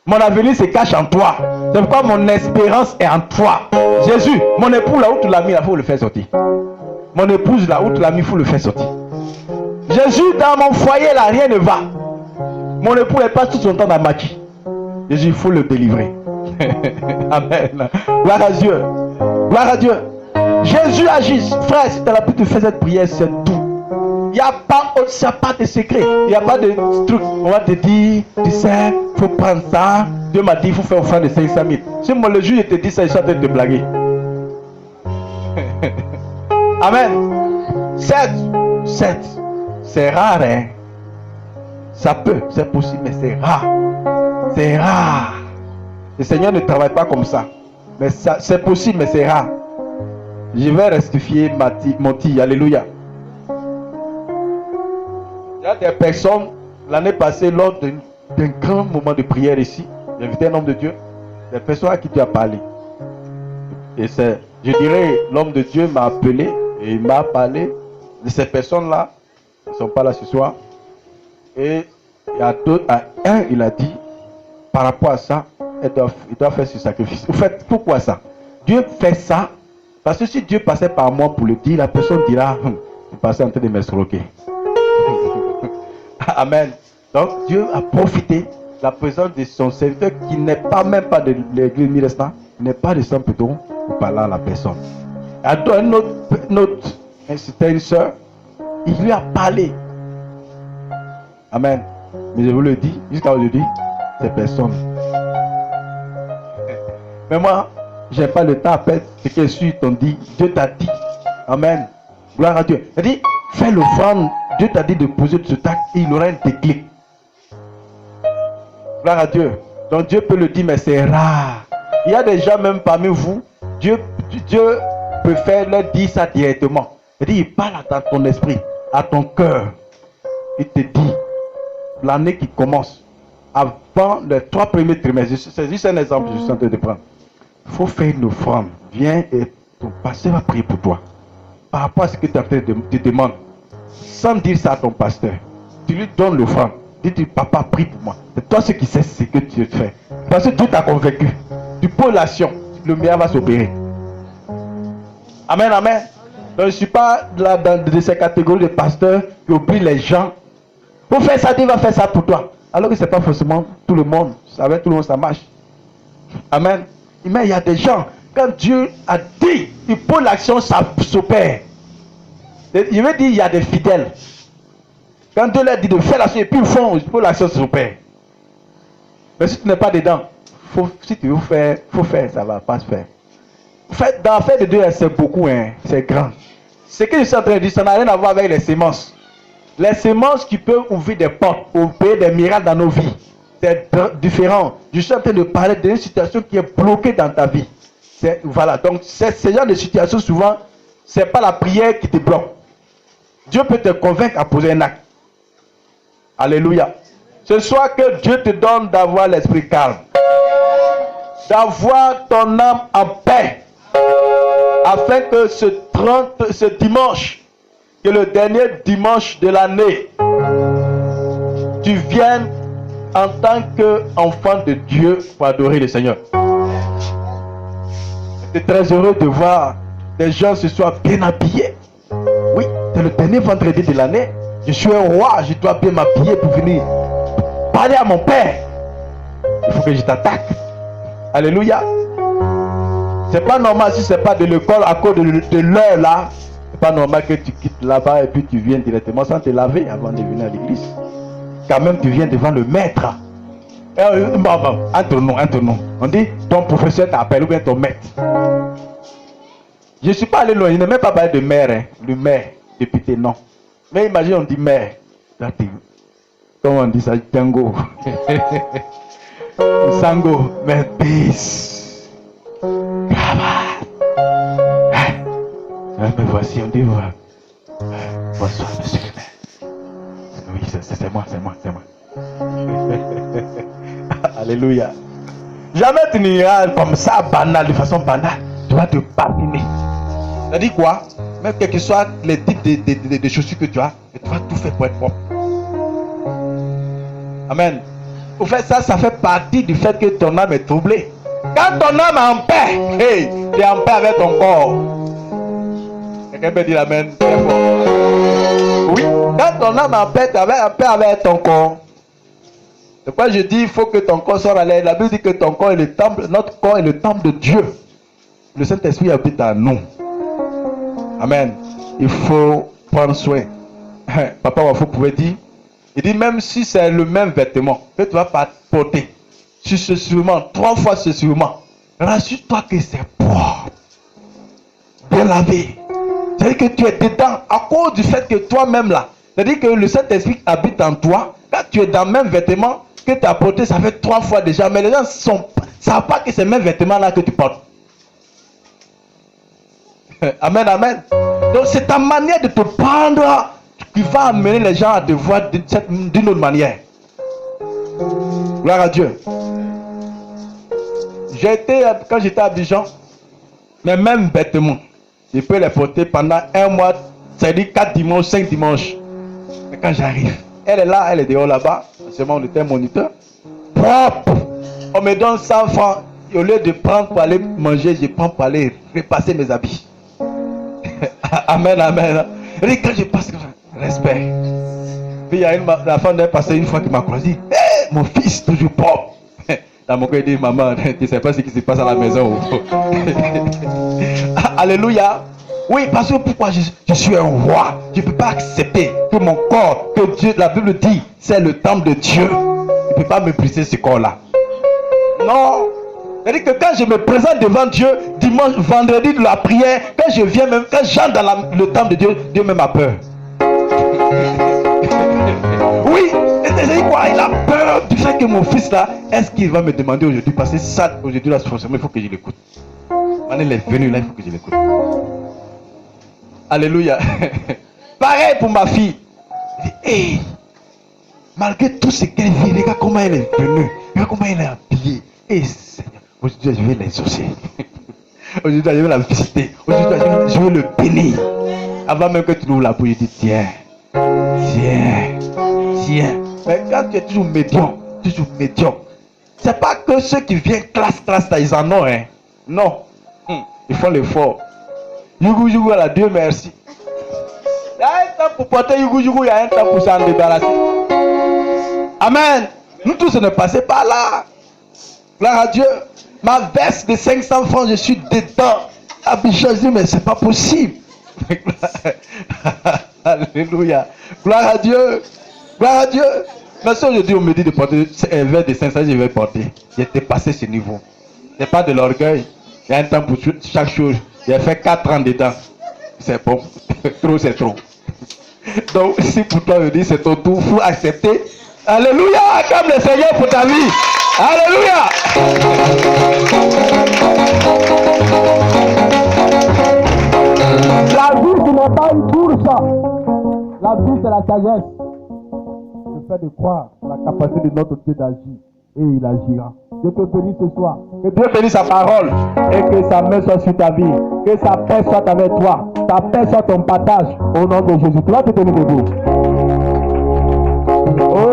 Mon avenir se cache en toi. C'est pourquoi mon espérance est en toi. Jésus, mon époux là où tu l'as mis, il faut le faire sortir. Mon épouse là où tu l'as mis, il faut le faire sortir. Jésus, dans mon foyer là, rien ne va. Mon époux est pas tout son temps dans ma vie. Jésus, il faut le délivrer. Amen. Gloire à Dieu. Gloire à Dieu. Jésus agit. Frère, si tu as la pu te faire cette prière, c'est tout. Il n'y a pas de secret. Il n'y a pas de truc. On va te dire, tu sais, il faut prendre ça. Dieu m'a dit, il faut faire offrande de 500 000. Si moi le jour, je te dis ça, je suis en train de te blaguer. Amen. 7. C'est rare, hein. Ça peut, c'est possible, mais c'est rare. C'est rare. Le Seigneur ne travaille pas comme ça. Mais ça, c'est possible, mais c'est rare. Je vais rectifier mon tir. Alléluia. Il y a des personnes, l'année passée, lors d'un grand moment de prière ici, j'ai invité un homme de Dieu, des personnes à qui tu as parlé. Et c'est, je dirais, l'homme de Dieu m'a appelé et il m'a parlé de ces personnes-là. Ils ne sont pas là ce soir. Et il y a d'autres, à un, il a dit, par rapport à ça, il doit faire ce sacrifice. Vous faites pourquoi ça? Dieu fait ça, parce que si Dieu passait par moi pour le dire, la personne dira, vous passez en train de m'escroquer. Amen. Donc Dieu a profité de la présence de son serviteur qui n'est pas même pas de l'église Mirestan, il n'est pas de Saint Pédron, pour parler à la personne. À un autre, c'était une soeur, il lui a parlé. Amen. Mais je vous le dis, jusqu'à aujourd'hui, c'est personne. Mais moi, je n'ai pas le temps à perdre ce que je suis t'ont dit. Dieu t'a dit. Amen. Gloire à Dieu. Il a dit, fais l'offrande. Dieu t'a dit de poser ce tac et il aura un déclic. Gloire à Dieu. Donc Dieu peut le dire, mais c'est rare. Il y a des gens même parmi vous, Dieu préfère leur dire ça directement. Il dit, il parle à ton esprit, à ton cœur. Il te dit, l'année qui commence, avant les 3 premiers trimestres, c'est juste un exemple que je suis en train de prendre. Il faut faire une offrande. Viens et ton pasteur va prier pour toi. Par rapport à ce que tu te demandes. Sans dire ça à ton pasteur. Tu lui donnes l'offrande. Dis, papa, prie pour moi. C'est toi ce qui sais ce que tu fais. Parce que Dieu t'a convaincu. Tu poses l'action. Le meilleur va s'opérer. Amen, amen. Donc, je ne suis pas là dans ces catégories de pasteurs qui oublient les gens. Pour faire ça, Dieu va faire ça pour toi. Alors que ce n'est pas forcément tout le monde. Avec tout le monde, ça marche. Amen. Mais il y a des gens, quand Dieu a dit, il pose l'action, ça s'opère. Il veut dire, il y a des fidèles. Quand Dieu leur dit de faire l'action, et puis ils font, il pose l'action, ça s'opère. Mais si tu n'es pas dedans, si tu veux faire, il faut faire, ça ne va pas se faire. En fait, dans l'affaire de Dieu, c'est beaucoup, hein, c'est grand. Ce que je suis en train de dire, ça n'a rien à voir avec les semences. Les semences qui peuvent ouvrir des portes, opérer des miracles dans nos vies. C'est différent. Je suis en train de parler d'une situation qui est bloquée dans ta vie. Voilà, donc ce genre de situation, souvent, ce n'est pas la prière qui te bloque. Dieu peut te convaincre à poser un acte. Alléluia. Ce soir, que Dieu te donne d'avoir l'esprit calme. D'avoir ton âme en paix. Afin que ce dimanche, que le dernier dimanche de l'année, tu viennes en tant qu'enfant de Dieu pour adorer le Seigneur. J'étais très heureux de voir des gens ce soir bien habillés. Oui, c'est le dernier vendredi de l'année. Je suis un roi, je dois bien m'habiller pour venir parler à mon père. Il faut que je t'attaque. Alléluia. C'est pas normal si c'est pas de l'école à cause de l'heure là. C'est pas normal que tu quittes là-bas et puis tu viens directement sans te laver avant de venir à l'église. Quand même tu viens devant le maître. Entre nous. On dit ton professeur t'appelle ou bien ton maître. Je ne suis pas allé loin, je n'ai même pas parlé de maire, hein. Le maire, député, non. Mais imagine, on dit maire. Comment on dit ça? Django. Sango, mais peace. Me voici, on dit bonsoir, monsieur le maire. Oui, c'est moi. Alléluia. Jamais tu n'iras comme ça, banal, de façon banale. Tu vas te parfumer. Ça dit quoi? Même quel que soit les types de chaussures que tu as, tu vas tout faire pour être propre. Amen. Au fait, ça fait partie du fait que ton âme est troublée. Quand ton âme est en paix, hey, tu es en paix avec ton corps. Quelqu'un peut dire amen très fort. Oui, quand ton âme est en paix, tu es en paix avec ton corps. C'est pourquoi je dis il faut que ton corps soit à l'aise. La Bible dit que ton corps est le temple, notre corps est le temple de Dieu. Le Saint-Esprit habite en nous. Amen. Il faut prendre soin. Papa Wafo pouvait dire, il dit même si c'est le même vêtement que tu vas pas porter sur ce sûrement, 3 fois ce sûrement, rassure-toi que c'est propre, bien lavé. C'est-à-dire que tu es dedans à cause du fait que toi-même là, c'est-à-dire que le Saint-Esprit habite en toi. Quand tu es dans le même vêtement que tu as porté, ça fait 3 fois déjà, mais les gens ne savent pas que c'est le même vêtement là que tu portes. Amen, amen. Donc c'est ta manière de te prendre qui va amener les gens à te voir d'une autre manière. Gloire à Dieu. Quand j'étais à Abidjan, mes mêmes vêtements, je peux les porter pendant 1 mois, c'est-à-dire 4 dimanches, 5 dimanches. Mais quand j'arrive, elle est là, elle est dehors là-bas, seulement on était moniteur. Propre. On me donne 100 francs. Au lieu de prendre pour aller manger, je prends pour aller repasser mes habits. Amen, amen. Et quand je passe, respect. Puis il y a la femme est passée une fois qui m'a croisé. Hey, mon fils, toujours propre. Dans mon cœur, il dit, maman, tu ne sais pas ce qui se passe à la maison. Alléluia. Oui, parce que pourquoi je suis un roi. Je ne peux pas accepter que mon corps, que Dieu, la Bible dit, c'est le temple de Dieu. Je ne peux pas mépriser ce corps-là. Non. C'est-à-dire que quand je me présente devant Dieu, dimanche, vendredi de la prière, quand je viens même, quand j'entre dans le temple de Dieu, Dieu même a peur. Oui, c'est quoi? Il a peur du fait que mon fils là, est-ce qu'il va me demander aujourd'hui, parce que ça, aujourd'hui là, forcément, il faut que je l'écoute. Quand il est venu là, il faut que je l'écoute. Alléluia. Pareil pour ma fille. Hey, malgré tout ce qu'elle vit, regarde comment elle est venue, regarde comment elle est habillée. Et Seigneur, aujourd'hui je vais l'exaucer. Aujourd'hui je vais la visiter. Aujourd'hui je vais le bénir. Avant même que tu ouvres la bouche, je dis tiens. Mais quand tu es toujours médium, c'est pas que ceux qui viennent classe, là, ils en ont, hein. Non. Ils font l'effort. Yougou, à la Dieu merci. Il y a un temps pour porter yougou, il y a un temps pour s'en débarrasser. Amen. Nous tous ne passons pas là. Gloire à Dieu. Ma veste de 500 francs, je suis dedans. Abidjan, je dis, mais c'est pas possible. Alléluia. Gloire à Dieu. Gloire à Dieu. Mais si aujourd'hui on me dit de porter un verre de 500, je vais porter. J'ai dépassé ce niveau. Ce n'est pas de l'orgueil. Il y a un temps pour chaque chose. J'ai fait 4 ans dedans. C'est bon. Trop, c'est trop. Donc, si pour toi je dis c'est ton tour, il faut accepter. Alléluia. Comme le Seigneur pour ta vie. Alléluia. La vie, ce n'est pas une course. La vie, c'est la sagesse. Le fait de croire la capacité de notre Dieu d'agir. Et il agira. Dieu te bénisse ce soir. Que Dieu bénisse sa parole. Et que sa main soit sur ta vie. Que sa paix soit avec toi. Ta paix soit ton partage. Au nom de Jésus. Tu vas te tenir debout. Oh,